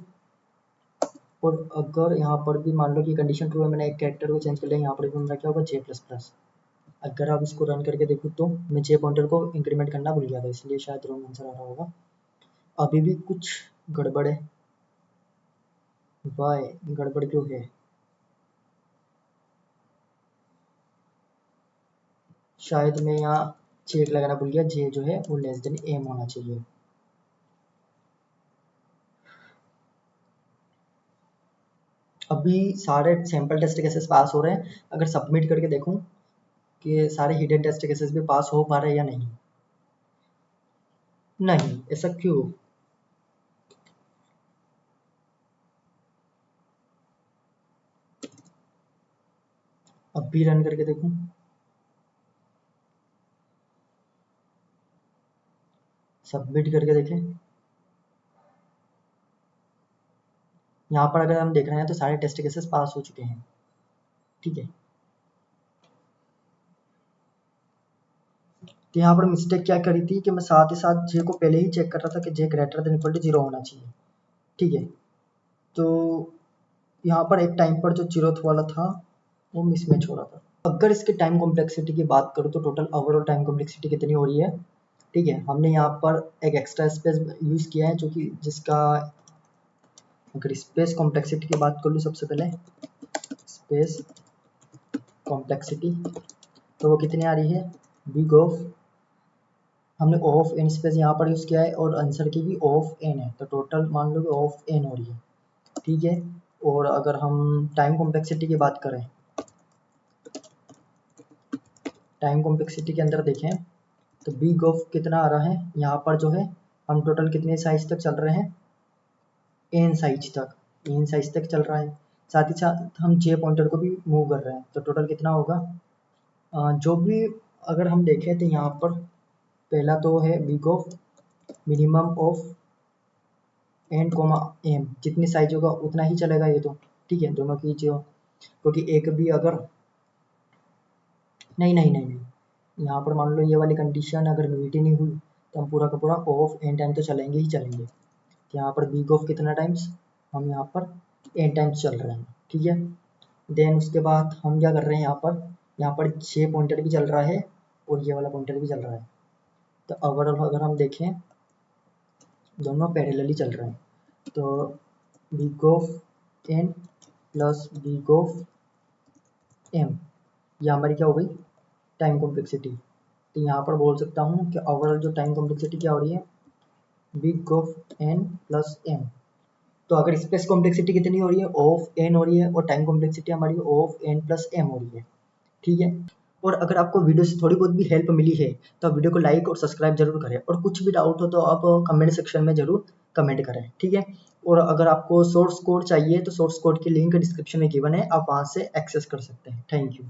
और अगर यहाँ पर भी मान लो कि कंडीशन ट्रू है, मैंने एक कैरेक्टर को चेंज कर लिया, यहाँ पर भी मेरा क्या होगा j प्लस प्लस। अगर आप इसको रन करके देखो तो मैं j पॉइंटर को इंक्रीमेंट करना भूल गया था, इसलिए शायद रॉन्ग आंसर आ रहा होगा। अभी भी कुछ गड़बड़ है, वाई गड़बड़ क्यों है? शायद मैं यहाँ चेक लगाना भूल गया, j जो है वो लेस देन m होना चाहिए। अभी सारे सैंपल टेस्ट केसेस पास हो रहे हैं, अगर सबमिट करके देखूं कि सारे हिडन टेस्ट केसेस भी पास हो पा रहे हैं या नहीं। नहीं, ऐसा क्यों? अब भी रन करके देखूं, सबमिट करके देखें। यहाँ पर अगर हम देख रहे हैं तो सारे टेस्ट केसेस पास हो चुके हैं, ठीक है। तो यहाँ पर मिस्टेक क्या करी थी कि मैं साथ ही साथ जे को पहले ही चेक कर रहा था कि जे ग्रेटर देन इक्वल टू 0 होना चाहिए, ठीक है। तो यहाँ पर एक टाइम पर जो जीरोथ वाला था वो मिसमैच हो रहा था। अगर इसके टाइम कॉम्प्लेक्सिटी की बात करूँ तो टोटल ओवरऑल टाइम कॉम्प्लेक्सिटी कितनी हो रही है, ठीक है। हमने यहाँ पर एक एक्स्ट्रा स्पेस यूज़ किया है जो कि जिसका, अगर स्पेस कॉम्प्लेक्सिटी की बात कर लूँ सबसे पहले, स्पेस कॉम्प्लेक्सिटी तो वो कितनी आ रही है, बिग ऑफ, हमने ओ ऑफ एन स्पेस यहाँ पर यूज़ किया है और आंसर की भी ओ ऑफ एन है, तो टोटल मान लो कि ओ ऑफ एन हो रही है, ठीक है। और अगर हम टाइम कॉम्प्लेक्सिटी की बात करें, टाइम कॉम्प्लेक्सिटी के अंदर देखें तो बिग ऑफ कितना आ रहा है, यहाँ पर जो है हम टोटल कितने साइज तक चल रहे हैं, एन साइज तक, एन साइज तक चल रहा है। साथ ही साथ हम जे पॉइंटर को भी मूव कर रहे हैं, तो टोटल कितना होगा, जो भी अगर हम देखें तो यहाँ पर पहला तो है big of minimum of N comma M, जितनी साइज होगा उतना ही चलेगा ये तो, ठीक है। दोनों की जो, क्योंकि एक भी अगर नहीं, यहाँ पर मान लो ये वाली कंडीशन अगर मीट ही नहीं हुई तो हम पूरा का पूरा ओ ऑफ एन टाइम तो चलेंगे ही चलेंगे। तो यहाँ पर बिग ऑफ कितना टाइम्स, हम यहाँ पर एन टाइम्स चल रहे हैं, ठीक है। देन उसके बाद हम क्या कर रहे हैं, यहाँ पर जे पॉइंटर भी चल रहा है और ये वाला पॉइंटर भी चल रहा है, तो ओवरऑल अगर हम देखें दोनों पैरेलली चल रहे हैं, तो big of N plus big of M, ये हमारी क्या हो गई टाइम कॉम्प्लेक्सिटी। तो यहाँ पर बोल सकता हूँ कि ओवरऑल जो टाइम कॉम्प्लेक्सिटी क्या हो रही है, big of N plus M. तो अगर स्पेस कॉम्प्लेक्सिटी कितनी हो रही है, ओ ऑफ एन हो रही है, और टाइम कॉम्प्लेक्सिटी हमारी ओ ऑफ एन प्लस एम हो रही है, ठीक है। और अगर आपको वीडियो से थोड़ी बहुत भी हेल्प मिली है तो आप वीडियो को लाइक और सब्सक्राइब जरूर करें, और कुछ भी डाउट हो तो आप कमेंट सेक्शन में जरूर कमेंट करें, ठीक है। और अगर आपको सोर्स कोड चाहिए तो सोर्स कोड की लिंक डिस्क्रिप्शन में गिवन है, आप वहाँ से एक्सेस कर सकते हैं। Thank you.